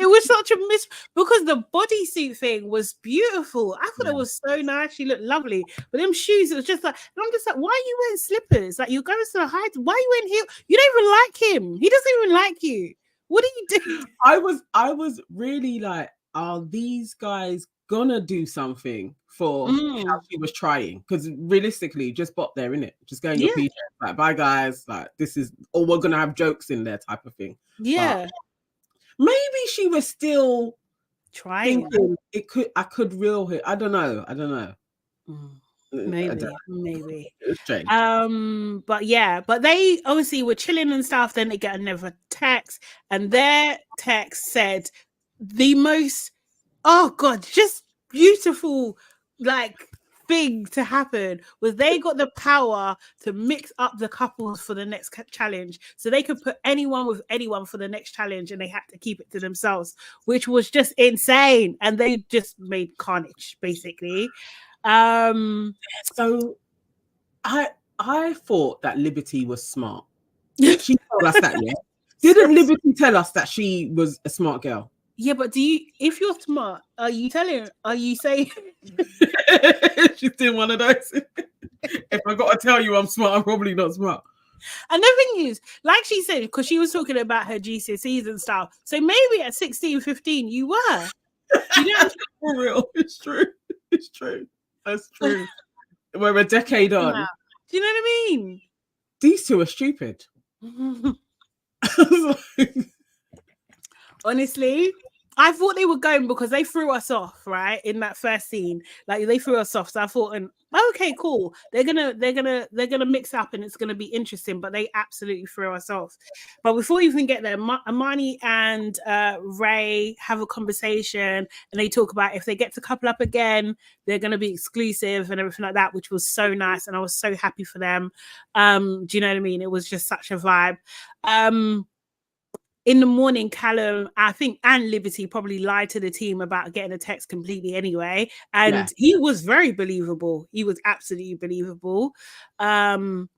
It was such a miss because the bodysuit thing was beautiful. I thought it was so nice. She looked lovely. But them shoes, it was just like, and I'm just like, why are you wearing slippers? Like, you're going to the hide. Why are you wearing heels? You don't even like him. He doesn't even like you. What are you doing? I was really like, are these guys gonna do something for how she was trying? Because realistically, just bop there, innit? Just go in your PJs, like, bye guys, like this is, or we're gonna have jokes in there type of thing. Yeah. But maybe she was still trying. Thinking I could reel it. I don't know. Maybe. It's strange. But yeah, but they obviously were chilling and stuff. Then they get another text, and their text said the most, oh god, just beautiful like thing to happen was they got the power to mix up the couples for the next challenge, so they could put anyone with anyone for the next challenge, and they had to keep it to themselves, which was just insane. And they just made carnage basically. So I thought that Liberty was smart. She told us that, yeah. Didn't Liberty tell us that she was a smart girl? Yeah, but if you're smart, are you saying she's doing one of those? If I got to tell you I'm smart, I'm probably not smart. And the thing is, like she said, because she was talking about her GCSEs and stuff, so maybe at 16, 15, you were. You know, for real, it's true. That's true. We're a decade on. Yeah. Do you know what I mean? These two are stupid. Honestly, I thought they were going because they threw us off, right? In that first scene, like they threw us off. So I thought, okay, cool. They're gonna mix up and it's gonna be interesting. But they absolutely threw us off. But before we even get there, Amani and Ray have a conversation, and they talk about if they get to couple up again, they're gonna be exclusive and everything like that, which was so nice, and I was so happy for them. Do you know what I mean? It was just such a vibe. In the morning, Callum, I think, and Liberty probably lied to the team about getting a text completely anyway. And he was very believable. He was absolutely believable. And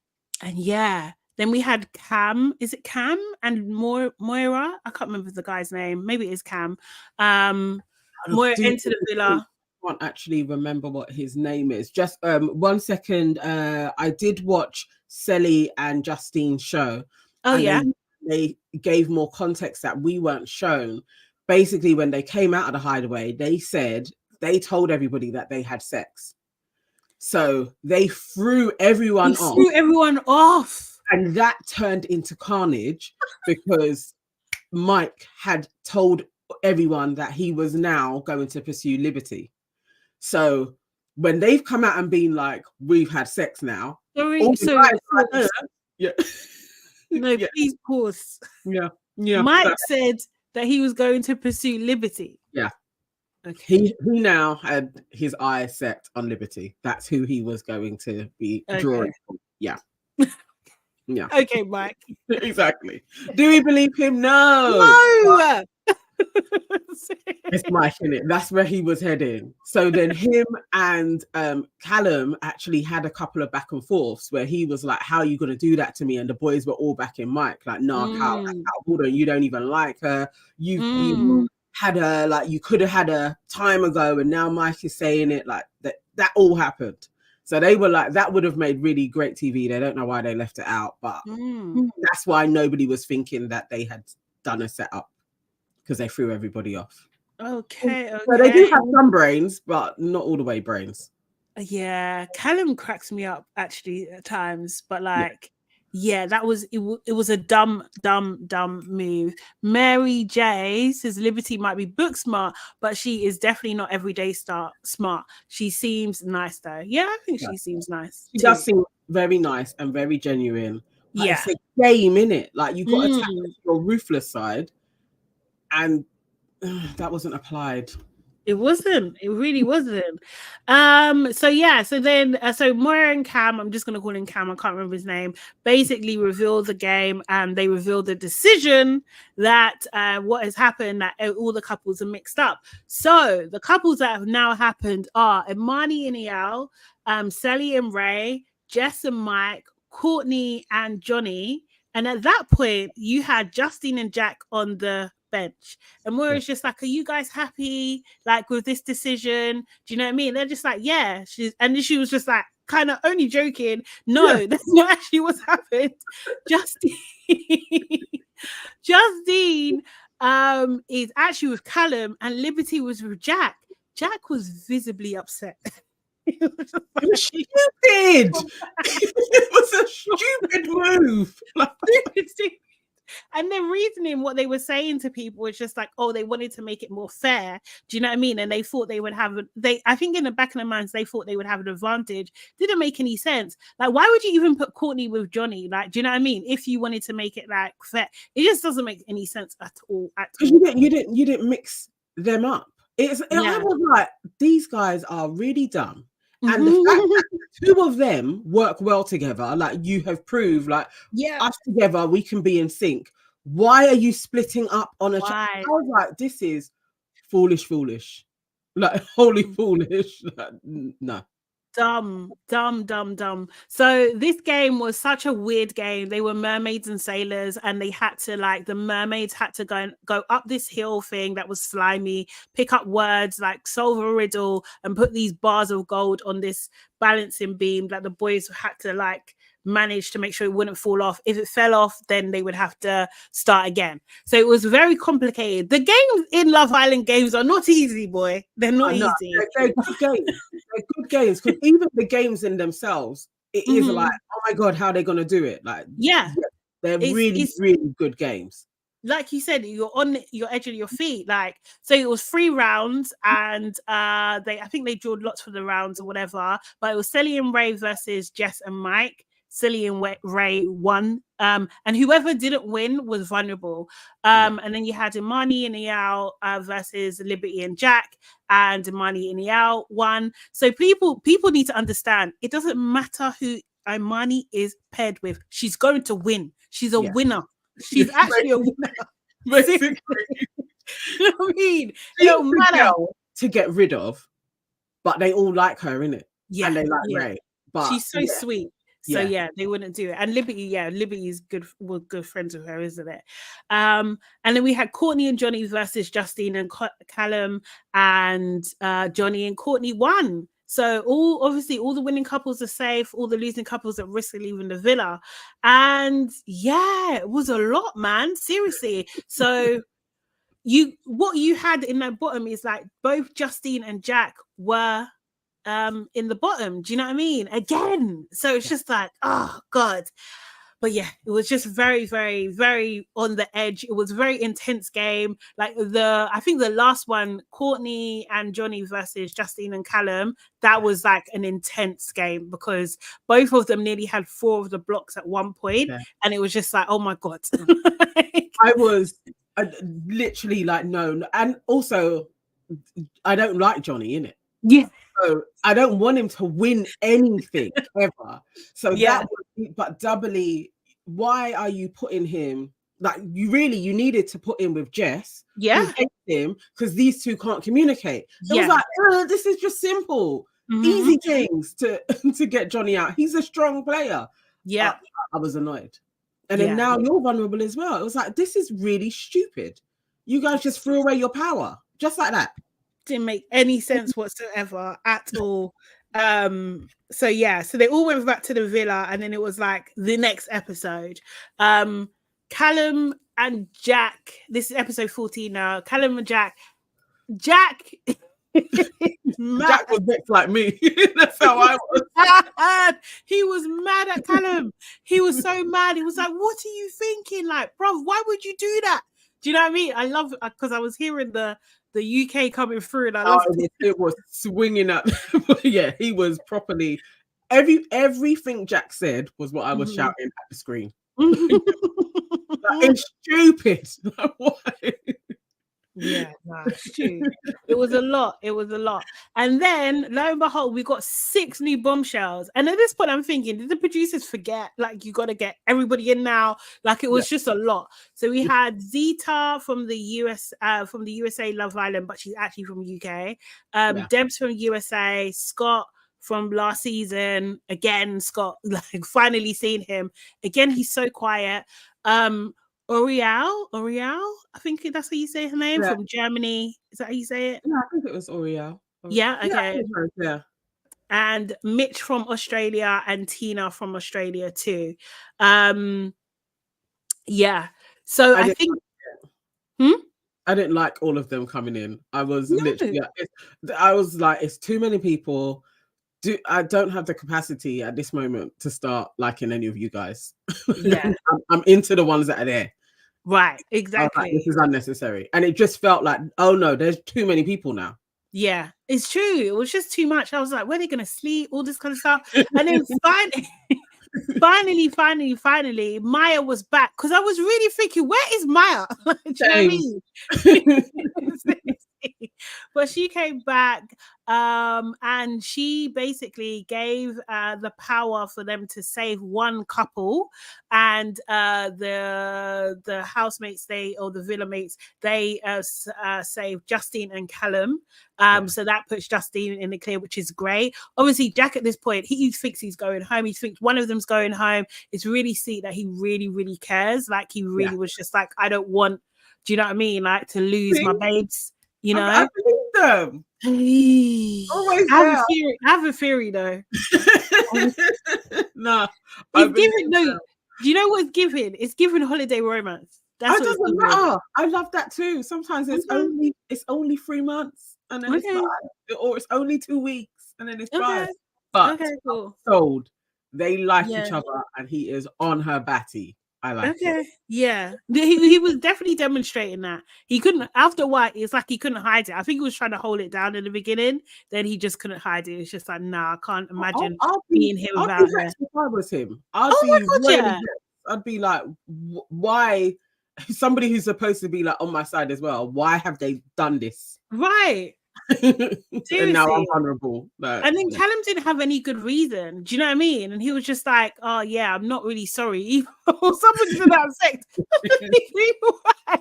yeah, then we had Cam. Is it Cam and Moira? I can't remember the guy's name. Maybe it is Cam. Moira into the villa. I can't actually remember what his name is. Just 1 second. I did watch Selly and Justine's show. Oh, yeah. They gave more context that we weren't shown. Basically, when they came out of the hideaway, they said they told everybody that they had sex. So they threw everyone off. And that turned into carnage because Mike had told everyone that he was now going to pursue Liberty. So when they've come out and been like, we've had sex now. Please pause. Yeah. Mike said that he was going to pursue Liberty. Yeah. Okay. He now had his eyes set on Liberty. That's who he was going to be drawing from. Yeah. Yeah. Okay, Mike. Exactly. Do we believe him? No. It's Mike, isn't it? That's where he was heading. So then him and Callum actually had a couple of back and forths where he was like, how are you going to do that to me? And the boys were all backing Mike, like, nah, Cal, you don't even like her. You had her, like, you could have had her time ago, and now Mike is saying it, like, that all happened. So they were like, that would have made really great TV. They don't know why they left it out, but that's why nobody was thinking that they had done a setup, because they threw everybody off. Okay. So they do have some brains, but not all the way brains. Yeah, Callum cracks me up actually at times, but like, yeah, that was it. It was a dumb move. Mary J says Liberty might be book smart, but she is definitely not everyday smart. She seems nice though. Yeah, I think she seems nice. She does seem very nice and very genuine. Like, yeah, it's a game, innit? Like, you got to tap into your ruthless side, and that wasn't applied. It wasn't. It really wasn't. So yeah. So then, so Moira and Cam, I'm just gonna call him Cam. I can't remember his name. Basically, reveal the game, and they reveal the decision that what has happened, that all the couples are mixed up. So the couples that have now happened are Imani and Eyal, Sally and Ray, Jess and Mike, Courtney and Johnny. And at that point, you had Justine and Jack on the bench. And Moira's just like, are you guys happy like with this decision? Do you know what I mean? They're just like, yeah. She was just like kind of only joking. No, that's not actually what's happened. Justine is actually with Callum, and Liberty was with Jack. Jack was visibly upset. It was stupid. It was a stupid move. And their reasoning, what they were saying to people was just like, oh, they wanted to make it more fair. Do you know what I mean? And they thought they would have, I think in the back of their minds, they thought they would have an advantage. Didn't make any sense. Like, why would you even put Courtney with Johnny? Like, do you know what I mean? If you wanted to make it like fair, it just doesn't make any sense at all. You didn't mix them up. I was like, these guys are really dumb. And the fact that the two of them work well together, like you have proved, like us together, we can be in sync. Why are you splitting up on a I was like, this is foolish, like wholly foolish. Like, no. Dumb. So this game was such a weird game. They were mermaids and sailors, and they had to the mermaids had to go up this hill thing that was slimy, pick up words, like solve a riddle, and put these bars of gold on this balancing beam that the boys had to manage to make sure it wouldn't fall off. If it fell off, then they would have to start again. So it was very complicated. The games in Love Island games are not easy, boy. They're not easy. They're good games. They're good games, because even the games in themselves, it is like, oh my god, how are they going to do it? Like, they're really good games. Like you said, you're on your edge of your feet. So it was 3 rounds, and I think they drew lots for the rounds or whatever. But it was Sally and Ray versus Jess and Mike. Sally and Ray won, and whoever didn't win was vulnerable. And then you had Imani and Eyal versus Liberty and Jack, and Imani and Eyal won. So people need to understand, it doesn't matter who Imani is paired with. She's going to win. She's a winner. She's actually a winner. Basically. You know what I mean? It don't matter to get rid of, but they all like her, innit? Yeah, and they like Ray. But she's so sweet. So they wouldn't do it. And Liberty is good. We're good friends with her, isn't it? And then we had Courtney and Johnny versus Justine and Callum, and Johnny and Courtney won. So obviously all the winning couples are safe. All the losing couples are at risk of leaving the villa. And it was a lot, man. Seriously. So what you had in that bottom is like both Justine and Jack were in the bottom. Do you know what I mean? Again. So it's just like, oh god. But yeah, it was just very, very, very on the edge. It was a very intense game. I think the last one, Courtney and Johnny versus Justine and Callum, that was like an intense game, because both of them nearly had 4 of the blocks at one point, and it was just like, oh my god. I was literally like, no. And also, I don't like Johnny, innit? Yeah. So I don't want him to win anything ever. So but doubly, why are you putting him? Like, you needed to put him with Jess. Yeah. Who hates him, because these two can't communicate. It was like, this is just simple, easy things to get Johnny out. He's a strong player. Yeah. I was annoyed. And then now you're vulnerable as well. It was like, this is really stupid. You guys just threw away your power just like that. Didn't make any sense whatsoever at all. So they all went back to the villa, and then it was like the next episode. Callum and Jack, this is episode 14 now. Callum and Jack Jack was vexed like me. That's how I was. He was mad at Callum. He was so mad. He was like, "What are you thinking? Like, bro, why would you do that?" Do you know what I mean? I love because I was hearing the UK coming through, and I loved it was swinging up. Yeah, he was properly. Everything Jack said was what I was shouting at the screen. Like, it's stupid. Why? Yeah, shoot. It was a lot. It was a lot. And then, lo and behold, we got 6 new bombshells. And at this point, I'm thinking, did the producers forget? Like, you got to get everybody in now. Like, it was just a lot. So we had Zita from the USA Love Island, but she's actually from UK. Debs from USA, Scott from last season. Again, Scott, like, finally seen him. Again, he's so quiet. Oriel, I think that's how you say her name, from Germany. Is that how you say it? No, I think it was Oriel. Yeah, okay. Yeah. And Mitch from Australia and Tina from Australia too. Yeah. So I think I didn't like all of them coming in. I was literally, I was like, it's too many people. I don't have the capacity at this moment to start liking any of you guys. Yeah. I'm into the ones that are there. Right, exactly. Like, this is unnecessary. And it just felt like, oh no, there's too many people now. Yeah, it's true. It was just too much. I was like, where are they going to sleep? All this kind of stuff. And then finally, Maya was back. Because I was really thinking, where is Maya? Do you know what I mean? But she came back and she basically gave the power for them to save one couple, and the housemates, the villa mates, they saved Justine and Callum. So that puts Justine in the clear, which is great. Obviously, Jack at this point, he thinks he's going home. He thinks one of them's going home. It's really sweet that he really, really cares. Like, he really was just like, I don't want, do you know what I mean? Like, to lose my babes. You know, I believe them. I have a theory though. No, it's giving. No, do you know what's giving? It's giving holiday romance. That's what doesn't matter. I love that too. Sometimes it's only 3 months, and then it's 5, or it's only 2 weeks, and then it's 5. But cool. Told they like each other, and he is on her batty. I like it. Yeah. He was definitely demonstrating that. He couldn't, after a while, it's like he couldn't hide it. I think he was trying to hold it down in the beginning, then he just couldn't hide it. It's just like, nah, I can't imagine being him without her. If I was him, I'd be like, why? Somebody who's supposed to be like on my side as well, why have they done this? Right. And now I'm vulnerable. And then Callum didn't have any good reason. Do you know what I mean? And he was just like, "Oh yeah, I'm not really sorry," or something to that effect. Why?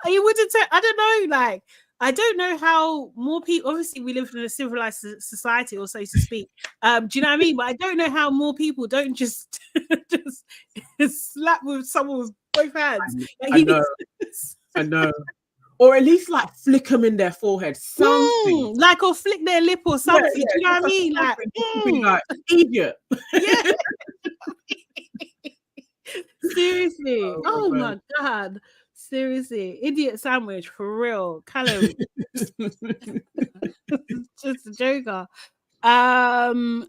He wouldn't say. I don't know. Like, I don't know how more people. Obviously, we live in a civilized society, or so to speak. Do you know what I mean? But I don't know how more people don't just slap with someone with both hands. I know. Or at least like flick them in their forehead, something. Like, or flick their lip or something. Do you know what I mean? Like, be like, idiot. Yeah. Seriously. Oh my God. Seriously. Idiot sandwich for real. Callum. Just a joker. So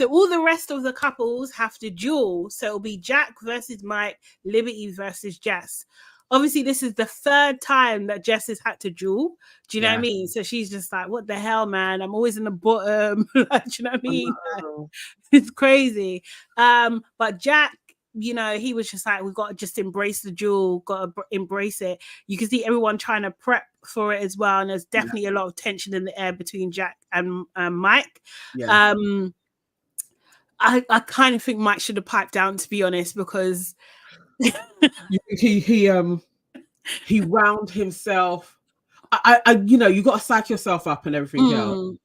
all the rest of the couples have to duel. So it'll be Jack versus Mike, Liberty versus Jess. Obviously, this is the 3rd time that Jess has had to duel. Do you know what I mean? So she's just like, what the hell, man? I'm always in the bottom. Do you know what I mean? It's crazy. But Jack, you know, he was just like, we've got to just embrace the duel, got to embrace it. You can see everyone trying to prep for it as well. And there's definitely a lot of tension in the air between Jack and Mike. Yeah. I kind of think Mike should have piped down, to be honest, because he wound himself. I you know, you got to psych yourself up and everything else,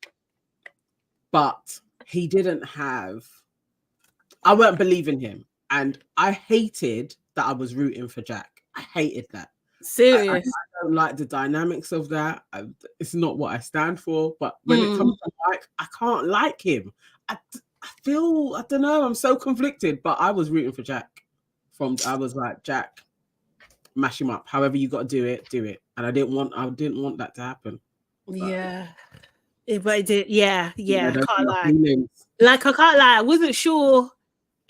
but he didn't have. I weren't believing him, and I hated that I was rooting for Jack. I hated that. Serious. I don't like the dynamics of that. It's not what I stand for. But when it comes to Mike, I can't like him. I feel, I don't know. I'm so conflicted. But I was rooting for Jack. I was like, Jack, mash him up. However you got to do it, do it. And I didn't want that to happen. Yeah. But it did, yeah, I can't lie. Like, I can't lie, I wasn't sure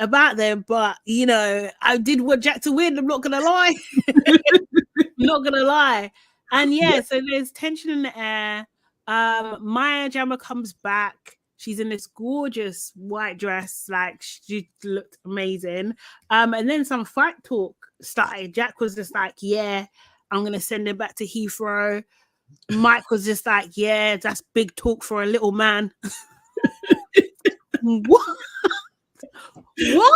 about them, but you know, I did want Jack to win. I'm not gonna lie. I'm not gonna lie. And yeah, so there's tension in the air. Maya Jama comes back. She's in this gorgeous white dress, like she looked amazing. And then some fight talk started. Jack was just like, yeah, I'm gonna send him back to Heathrow. Mike was just like, yeah, that's big talk for a little man. What? What?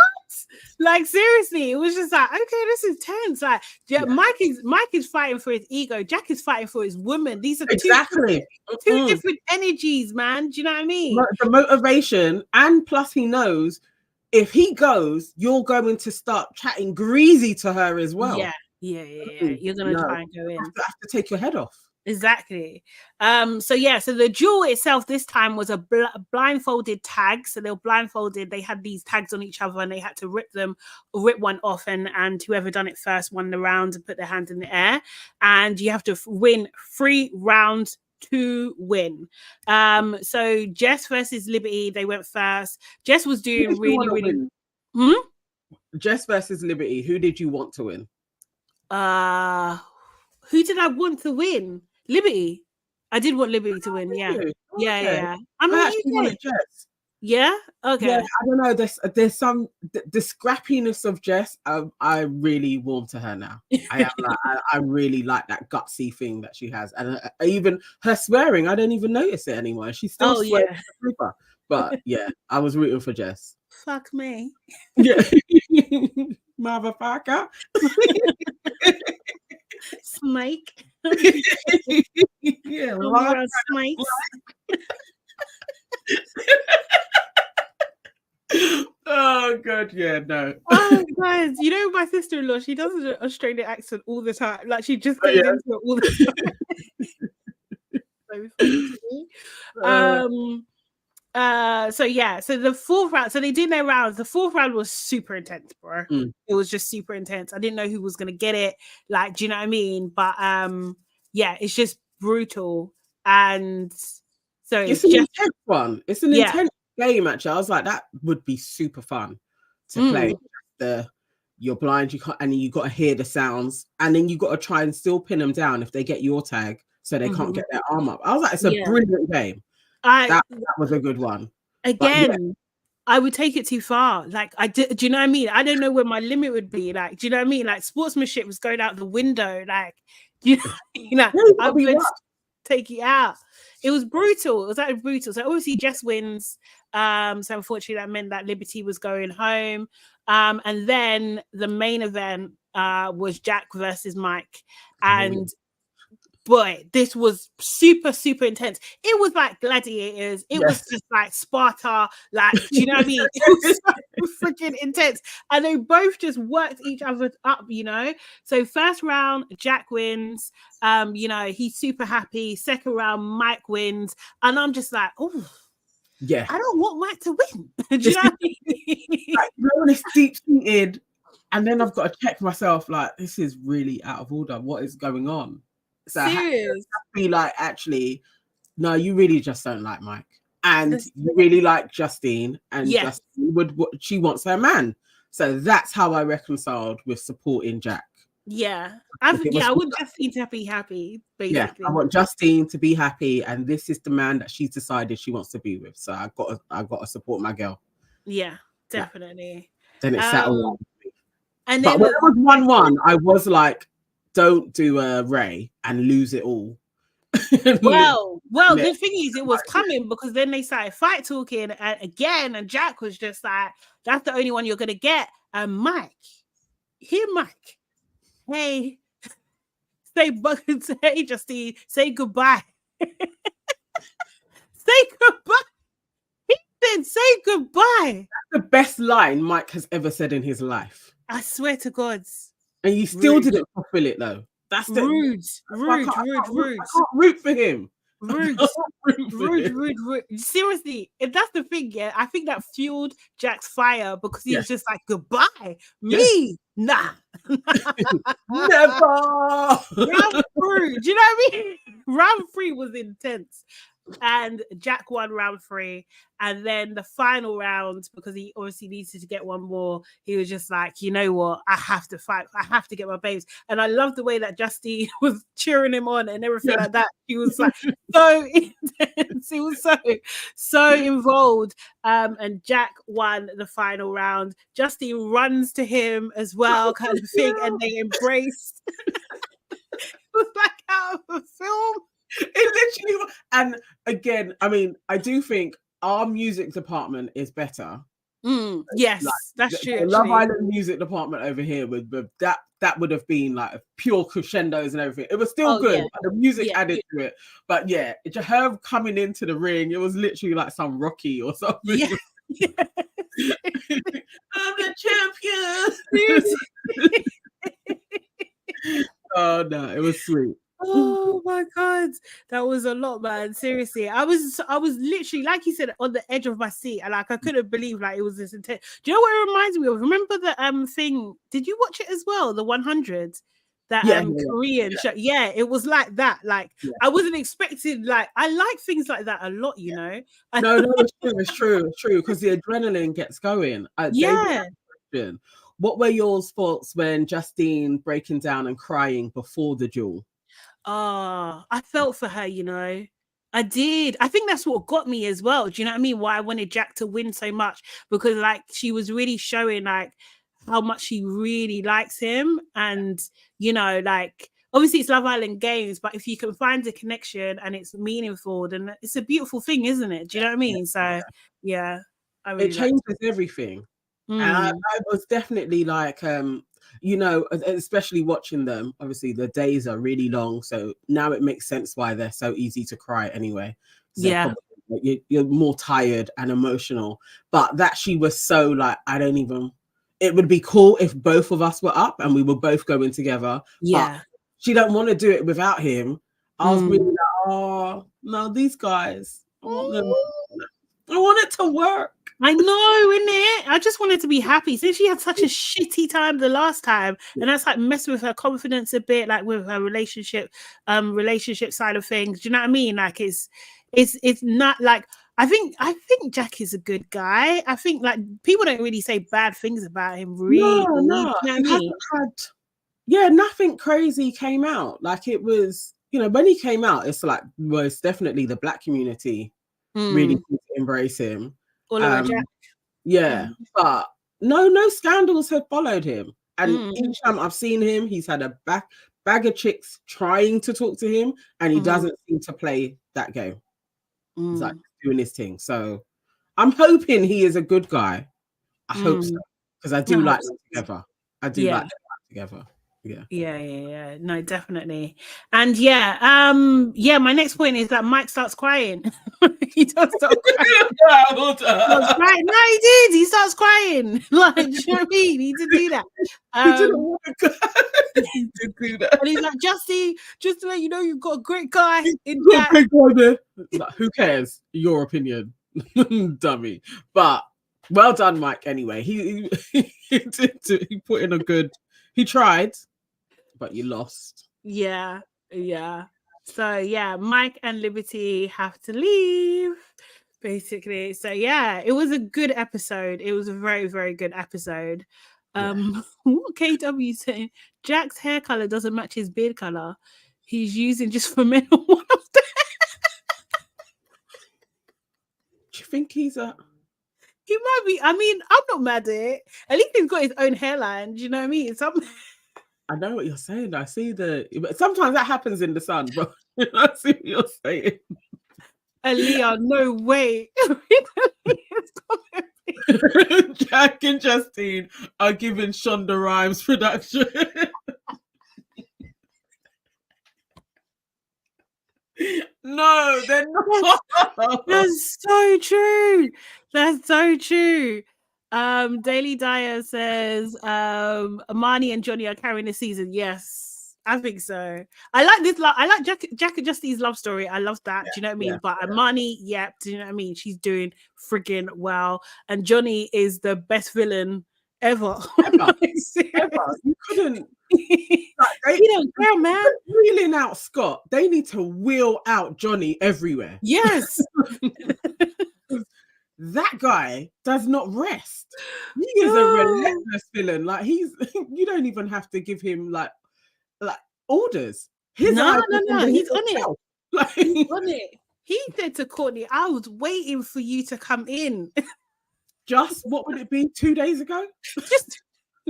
Like, seriously, it was just like, okay, this is tense. Like, Mike is fighting for his ego. Jack is fighting for his woman. These are two different energies, man. Do you know what I mean? The motivation, and plus he knows if he goes, you're going to start chatting greasy to her as well. Yeah. You're gonna try and go in. You have to take your head off. Exactly. So the duel itself this time was a blindfolded tag. So they were blindfolded. They had these tags on each other, and they had to rip one off, and whoever done it first won the round and put their hand in the air. And you have to win 3 rounds to win. So Jess versus Liberty, they went first. Jess was doing really. Jess versus Liberty. Who did you want to win? Who did I want to win? Liberty. I did want Liberty to win. Yeah. Yeah. I mean, actually wanted Jess. Yeah. Okay. Yeah, I don't know. There's some the scrappiness of Jess. I really warm to her now. I really like that gutsy thing that she has, and even her swearing. I don't even notice it anymore. She's still swearing. But yeah, I was rooting for Jess. Fuck me. Yeah. Motherfucker. Smike. Yeah, Smike. Oh god, yeah, no. Oh guys, you know my sister-in-law, she does an Australian accent all the time. Like, she just goes into it all the time. So funny to me. So the 4th round, so they did their rounds. The 4th round was super intense, bro. It was just super intense. I didn't know who was gonna get it. Like, do you know what I mean? But yeah, it's just brutal. And so it's an intense one. It's an intense game, actually. I was like, that would be super fun to play. You're blind, you can't, and you got to hear the sounds, and then you got to try and still pin them down if they get your tag, so they can't get their arm up. I was like, it's a brilliant game. That was a good one. Again, I would take it too far. Like, do you know what I mean? I don't know where my limit would be. Like, do you know what I mean? Like, sportsmanship was going out the window. Like, you know, I would take it out. It was brutal. It was like brutal. So obviously Jess wins. So unfortunately that meant that Liberty was going home. And then the main event was Jack versus Mike. And boy, this was super, super intense. It was like gladiators. It was just like Sparta. Like, do you know what I mean? It was so freaking intense. And they both just worked each other up, you know? So first round, Jack wins. You know, he's super happy. Second round, Mike wins. And I'm just like, oh, yeah, I don't want Mike to win. Do you know what I mean? Like, you know, when it's deep-seated, and then I've got to check myself, like, this is really out of order. What is going on? So I have to be like, actually, no, you really just don't like Mike, and you really like Justine, and Justine she wants her man. So that's how I reconciled with supporting Jack. Yeah, I want Justine to be happy. Basically. Yeah, I want Justine to be happy, and this is the man that she's decided she wants to be with. So I got to support my girl. Yeah, definitely. Then it's settled. And but when it was 1-1, I was like, don't do a Ray and lose it all. well, the thing is, it was coming, because then they started fight talking again, and Jack was just like, that's the only one you're gonna get. And Mike, hey, hey, Justine, say goodbye. Say goodbye. He said, say goodbye. That's the best line Mike has ever said in his life. I swear to God. And you still didn't fulfill it, though. That's rude. I can't root for him. Rude. Seriously, if that's the thing, yeah, I think that fueled Jack's fire because he was just like, goodbye. Me? Nah. Never. Round 3. Do you know what I mean? Round 3 was intense. And Jack won round 3. And then the final round, because he obviously needed to get one more, he was just like, you know what? I have to fight. I have to get my babes. And I love the way that Justine was cheering him on and everything like that. He was like so intense. He was so involved. And Jack won the final round. Justine runs to him as well, kind of thing. And they embraced. It was like out of a film. It literally, and again, I mean, I do think our music department is better. Yes, like, that's true. The Love Island music department over here with that would have been like pure crescendos and everything. It was still good, but the music added to it. But yeah, her coming into the ring, it was literally like some Rocky or something. Yeah. I'm the champion. Oh no, it was sweet. Oh my god, that was a lot, man. Seriously, I was literally, like you said, on the edge of my seat, and like I couldn't believe like it was this intense. Do you know what it reminds me of? Remember the thing? Did you watch it as well? The 100, that Korean show. Yeah, it was like that. Like I wasn't expecting. Like I like things like that a lot, you know. No, it's true, because the adrenaline gets going. What were your thoughts when Justine breaking down and crying before the duel? I felt for her, you know. I did. I think that's what got me as well. Do you know what I mean? Why I wanted Jack to win so much, because like she was really showing like how much she really likes him, and you know, like obviously it's Love Island games, but if you can find a connection and it's meaningful, then it's a beautiful thing, isn't it? Do you know what I mean? So yeah, I really it changes everything. And I was definitely like, you know, especially watching them, obviously the days are really long. So now it makes sense why they're so easy to cry anyway. So you're more tired and emotional. But that she was so like, it would be cool if both of us were up and we were both going together. Yeah. But she don't want to do it without him. I was really like, oh, no, these guys, I want it to work. I know, innit? I just wanted to be happy. Since she had such a shitty time the last time, and that's like messing with her confidence a bit, like with her relationship side of things. Do you know what I mean? Like it's not like I think Jack is a good guy. I think like people don't really say bad things about him, really. No. You know what I mean? Nothing crazy came out. Like it was, you know, when he came out, it's like most definitely the Black community really embrace him. Jack. But no scandals had followed him, and each time I've seen him, he's had a bag of chicks trying to talk to him, and he doesn't seem to play that game. He's like doing his thing. So I'm hoping he is a good guy. I hope so, because I do like them together. I do like them together. Yeah. No, definitely. And my next point is that Mike starts crying. He does start crying. No, he did. He starts crying. Like, do you know what I mean? He did do that. He didn't want to go. He did do that. And he's like, Justy, just to let you know, you've got a great guy in that. Great guy there. Like, who cares? Your opinion, dummy. But well done, Mike. Anyway, he put in a good. He tried. But you lost. Yeah. So Mike and Liberty have to leave, basically. So it was a good episode. It was a very, very good episode. What KW saying? Jack's hair color doesn't match his beard color. He's using just for men. One of them. Do you think he's a? He might be. I mean, I'm not mad at it. At least he's got his own hairline. Do you know what I mean? I know what you're saying. I see but sometimes that happens in the sun, but I see what you're saying. Aaliyah, no way. Jack and Justine are giving Shonda Rhimes production. No, they're not. That's so true. That's so true. Daily Dyer says Amani and Johnny are carrying the season. Yes, I think so. I like this. I like Jack and Justine's love story. I love that. Do you know what I mean? But Imani, do you know what I mean? She's doing friggin' well. And Johnny is the best villain ever. Ever. You couldn't. Like, you don't care, man. Wheeling out Scott, they need to wheel out Johnny everywhere. Yes. That guy does not rest. He is a relentless villain. Like you don't even have to give him like orders. No, he's on it. Like, he's on it. He said to Courtney, I was waiting for you to come in. Just what would it be 2 days ago? Just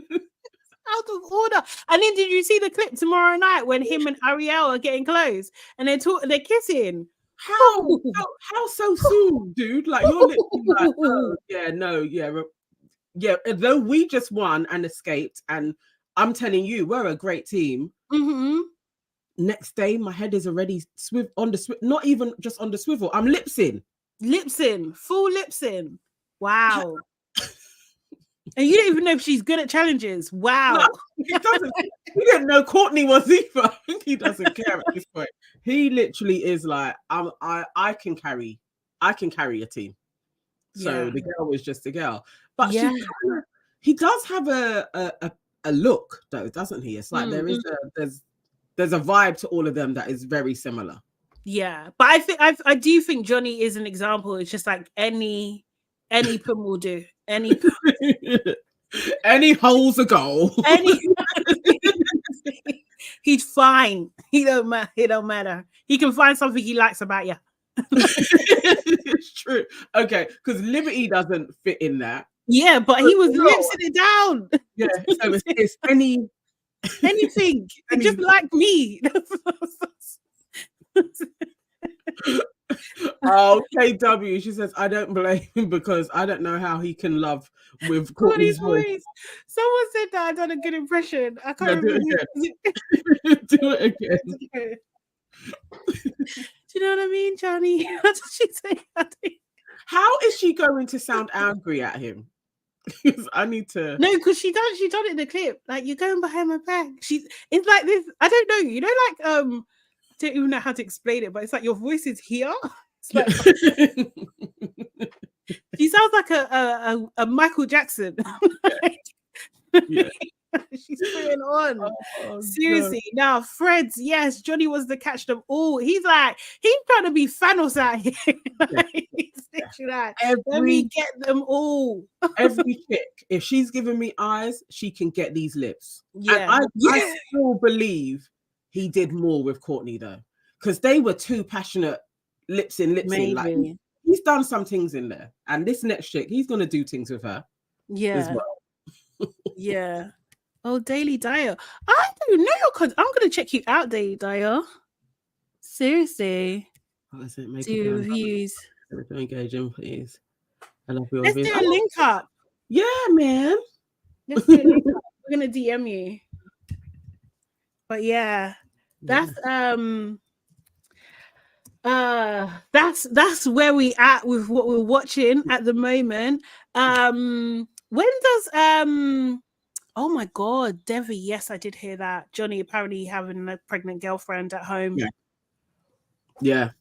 out of order. And then did you see the clip tomorrow night when him and Ariel are getting close and they're kissing? How so soon, dude? Like you're literally like, yeah. Though we just won and escaped, and I'm telling you, we're a great team. Mm-hmm. Next day, my head is already on the swivel. Not even just on the swivel. I'm lipsing, full lipsing. Wow. And you don't even know if she's good at challenges. Wow. No, he doesn't. He didn't know Courtney was either. I think he doesn't care at this point. He literally is like, I can carry a team. So the girl was just a girl. But he does have a look though, doesn't he? It's like there's a vibe to all of them that is very similar. Yeah. But I do think Johnny is an example. It's just like any pum will do. Any hole's a goal. He's fine. He don't matter. He can find something he likes about you. It's true. Okay, because Liberty doesn't fit in that. Yeah, but he was lipsing it down. Yeah, so it's anything. Just like me. Oh, KW, she says, I don't blame him because I don't know how he can love with Courtney's voice. Someone said that I done a good impression. I can't remember. Do it again. Do you know what I mean, Johnny? What did she say? How is she going to sound angry at him? Because I need to. No, because she done it in the clip. Like, you're going behind my back. It's like this. I don't know. You know, like don't even know how to explain it, but it's like your voice is here. It's like she sounds like a Michael Jackson. Yeah. She's putting on. Seriously. Now, Fred's, yes, Johnny was to catch them all. He's trying to be Thanos out here. He's literally like, let me get them all. Every chick, if she's giving me eyes, she can get these lips. Yeah. And I still believe he did more with Courtney though, because they were too passionate lipsing. Like he's done some things in there, and this next chick, he's gonna do things with her. Yeah. As well. Yeah. Oh, Daily Dyer. I don't know your content. I'm gonna check you out, Daily Dyer. Seriously. Do reviews. Engage in, please. I love your Let's do a link up. Yeah, man. Let's do a link up. We're gonna DM you. But yeah, that's where we at with what we're watching at the moment. When does oh my god, Devi, yes, I did hear that. Johnny apparently having a pregnant girlfriend at home. Yeah.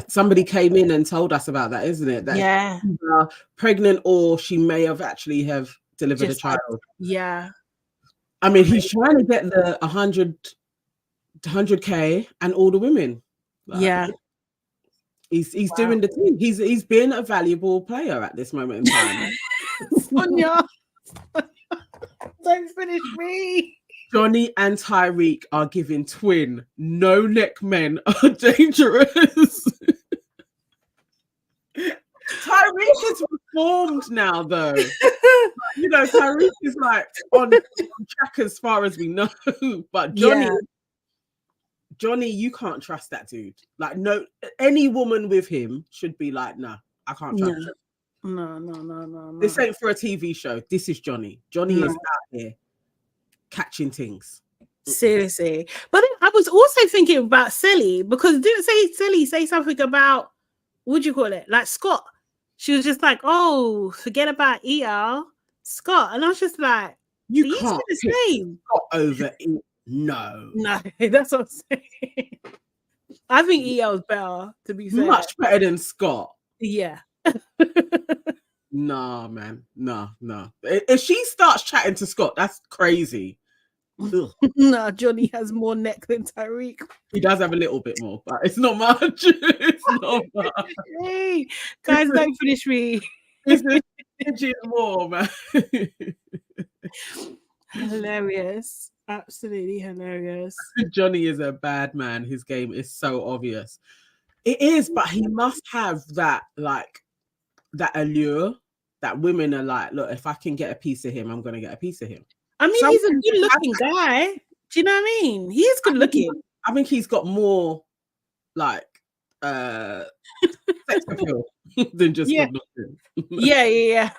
Somebody came in and told us about that, isn't it? That pregnant, or she may have actually have delivered a child. I mean, he's trying to get the 100K and all the women. Like, he's doing the thing. He's been a valuable player at this moment in time. Sonia, don't finish me. Johnny and Tyreek are giving twin. No neck men are dangerous. Tyreek is reformed now, though. You know, Tyreek is like on track as far as we know. But Johnny, you can't trust that dude. Like, no, any woman with him should be like, nah, I can't trust him. No. This ain't for a TV show. This is Johnny. Johnny is out here catching things. Seriously. But then I was also thinking about Silly, because didn't Silly say something about, what'd you call it? Like Scott. She was just like, oh, forget about ER, Scott. And I was just like, you can't the same. Scott over No. No, that's what I'm saying. I think EL's better, to be fair. Much better than Scott. Yeah. Nah, man. Nah. If she starts chatting to Scott, that's crazy. No, Johnny has more neck than Tyreek. He does have a little bit more, but it's not much. It's not much. Hey, guys, don't finish me. It's more, man. Hilarious. Absolutely hilarious. Johnny is a bad man. His game is so obvious. It is, but he must have that, like, that allure that women are like, look, if I can get a piece of him, I'm going to get a piece of him. I mean, he's a good-looking guy. Do you know what I mean? He is good-looking. I think he's got more, like, sex appeal than just good-looking. Yeah.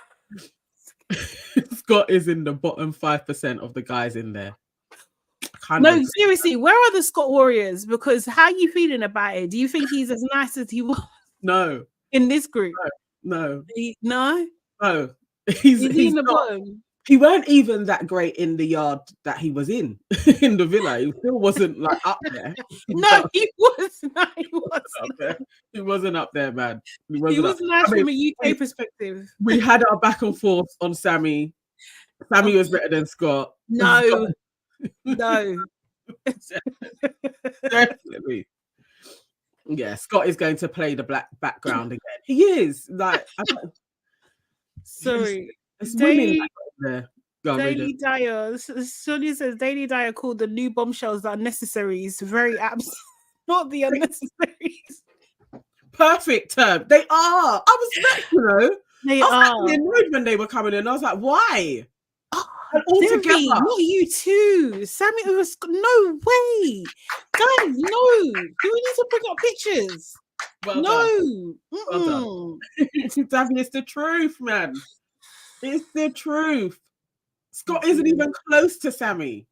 Scott is in the bottom 5% of the guys in there. No, seriously, where are the Scott Warriors? Because how are you feeling about it? Do you think he's as nice as he was? No. In this group? No. No? He's in the bottom. He weren't even that great in the yard that he was in the villa. He still wasn't like up there. No, he wasn't up there. He wasn't up there, man. He was nice from a UK perspective. We had our back and forth on Sammy. Sammy was better than Scott. No. Definitely. Yeah, Scott is going to play the black background again. He is. Like, sorry. It's women there. Daily Dyer. Sonia says Daily Dyer called the new bombshells the unnecessaries. Very absent. Not the unnecessaries. Perfect term. They are. I was vexed, They are. I was annoyed when they were coming in. I was like, why? All together. Not you too. Sammy was no way. Guys, no. You need to bring up pictures. Well no. Well done. It's the truth, man. It's the truth. Scott isn't even close to Sammy.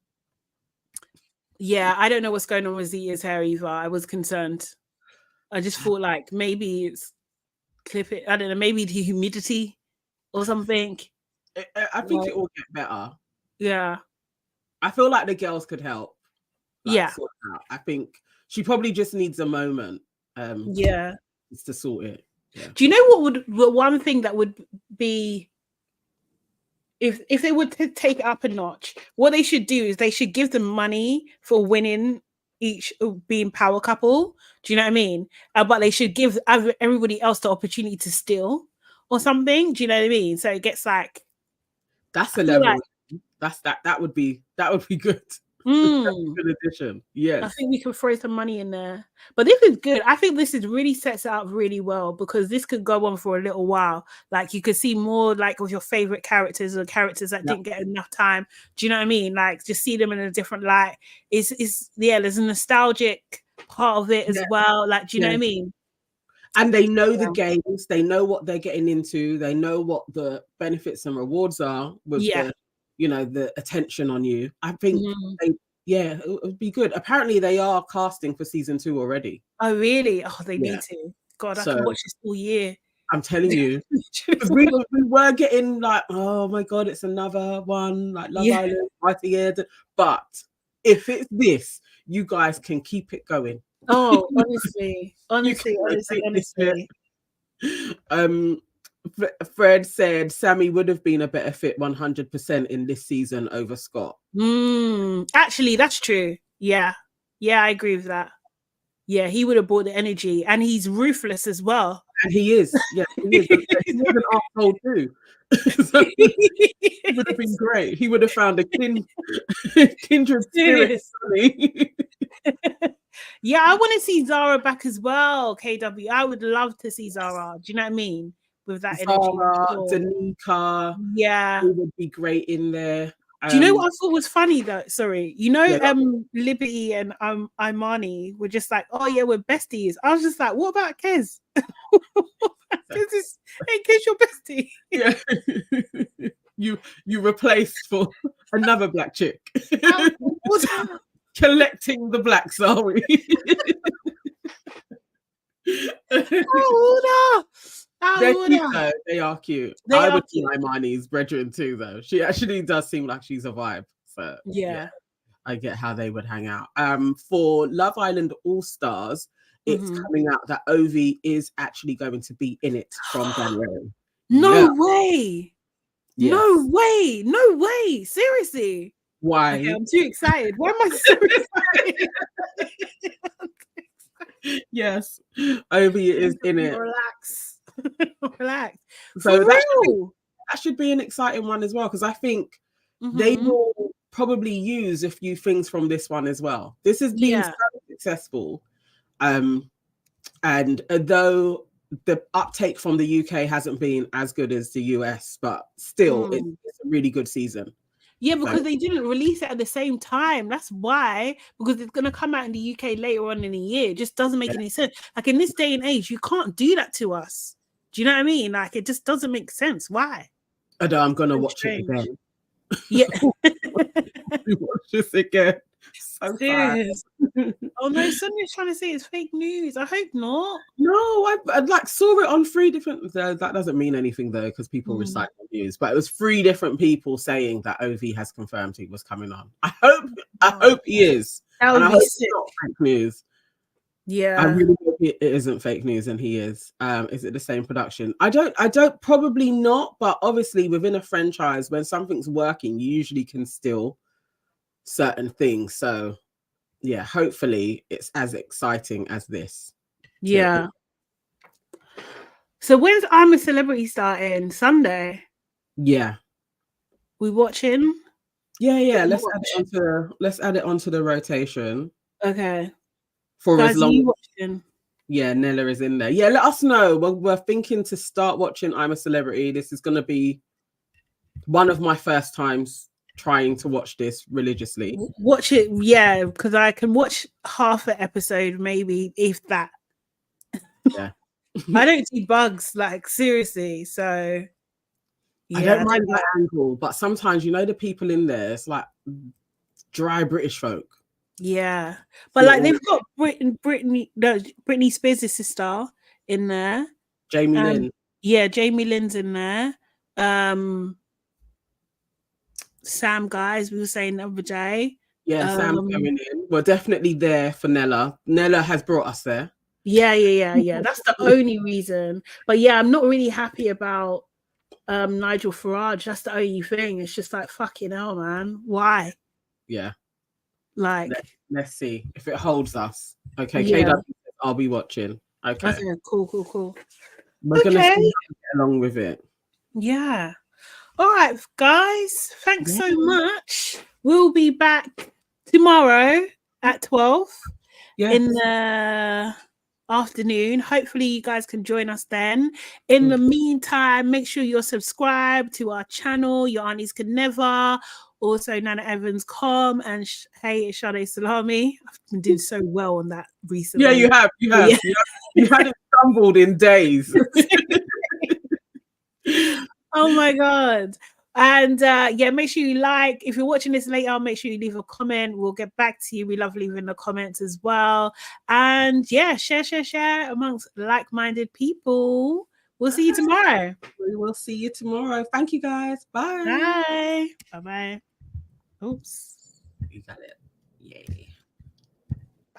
Yeah, I don't know what's going on with Zia's hair either. I was concerned. I just thought like maybe it's clip it. I don't know, maybe the humidity or something. I think it will get better. Yeah. I feel like the girls could help. Sort out. I think she probably just needs a moment. To sort it. Yeah. Do you know what one thing that would be if they would take it up a notch? What they should do is they should give them money for winning each being power couple. Do you know what I mean? But they should give everybody else the opportunity to steal or something. Do you know what I mean? So it gets like that's a level. That would be good. Good addition. Yes. I think we could throw some money in there. But this is good. I think this is really sets it up really well because this could go on for a little while. Like you could see more like of your favorite characters or characters that didn't get enough time. Do you know what I mean? Like just see them in a different light. There's a nostalgic part of it as well. Like, do you know what I mean? And they know the games, they know what they're getting into, they know what the benefits and rewards are with the attention on you. I think it would be good. Apparently they are casting for season 2 already. Oh really? Oh, they need to. God, I can watch this all year. I'm telling you. we were getting like, oh my God, it's another one, like Love Island, Mighty Ed. But if it's this, you guys can keep it going. Oh, honestly. Fred said Sammy would have been a better fit 100% in this season over Scott. Actually, that's true. Yeah, I agree with that. Yeah, he would have brought the energy, and he's ruthless as well. And he is. Yeah, he is. He's an asshole too. So he would have been great. He would have found a kindred spirit. Yeah, I want to see Zara back as well. KW, I would love to see Zara. Do you know what I mean? With that Zara, energy. Danica, it would be great in there. Do you know what I thought was funny though? Sorry, Liberty and Imani were just like, oh yeah, we're besties. I was just like, what about Kez? Kez, your bestie. Yeah, you replaced for another black chick. Collecting the blacks, are we? They are cute. I would see Imani's brethren too, though. She actually does seem like she's a vibe. So I get how they would hang out. For Love Island All Stars, it's coming out that Ovi is actually going to be in it from January. No way. Yes. No way. No way. Seriously. Why? Okay, I'm too excited. Why am I so excited? Yes, Ovi is in it. Relax. Relax. So that should be an exciting one as well, because I think they will probably use a few things from this one as well. This has been so successful. And though the uptake from the UK hasn't been as good as the US, but still it's a really good season. Yeah, because they didn't release it at the same time. That's why, because it's going to come out in the UK later on in the year. It just doesn't make any sense. Like in this day and age, you can't do that to us. Do you know what I mean? Like it just doesn't make sense. Why? I know, I'm going to watch it again. Yeah. Watch this again. So serious. Oh no, Sonia's trying to say it's fake news. I hope not. No, I like saw it on 3 different. That doesn't mean anything though, because people recycle news. But it was 3 different people saying that Ovi has confirmed he was coming on. I hope he is. That would and I be hope sick. It's not fake news. Yeah, I really hope it isn't fake news, and he is. Is it the same production? I don't. Probably not. But obviously, within a franchise, when something's working, you usually can still certain things. So yeah, hopefully it's as exciting as this. Yeah. So when's I'm a Celebrity starting? Sunday? Yeah. We watching? Yeah. Let's add it onto the rotation. Okay. For Guys, as long you watching? Yeah, Nella is in there. Yeah, let us know. We're thinking to start watching I'm a Celebrity. This is going to be one of my first times trying to watch this religiously. Watch it, yeah, because I can watch half an episode, maybe, if that. Yeah. I don't see bugs, like, seriously. So yeah, I don't mind that angle, but sometimes, you know, the people in there, it's like dry British folk. Yeah, but like they've got Britney Spears' sister in there. Jamie Lynn. Yeah, Jamie Lynn's in there. Sam, guys, we were saying the other day. Yeah, Sam's going in. We're definitely there for Nella. Nella has brought us there. Yeah. That's the only reason. But yeah, I'm not really happy about Nigel Farage. That's the only thing. It's just like, fucking hell, man. Why? Yeah. Like, let's see if it holds us. Okay, yeah. KW, I'll be watching. Okay, cool. We're gonna see how we get along with it. Yeah. All right, guys. Thanks so much. We'll be back tomorrow at 12 in the afternoon. Hopefully you guys can join us then. In the meantime, make sure you're subscribed to our channel, Your Aunties Could Never, also Nana Evans Com, and hey, it's Sade Salami. I've been doing so well on that recently. Yeah, you have. Yeah. You hadn't stumbled in days. Oh my god. And yeah, make sure you like. If you're watching this later, make sure you leave a comment. We'll get back to you. We love leaving the comments as well. And yeah, share amongst like-minded people. We'll see you tomorrow. We will see you tomorrow. Thank you, guys. Bye. Bye. Oops. You got it. Yay.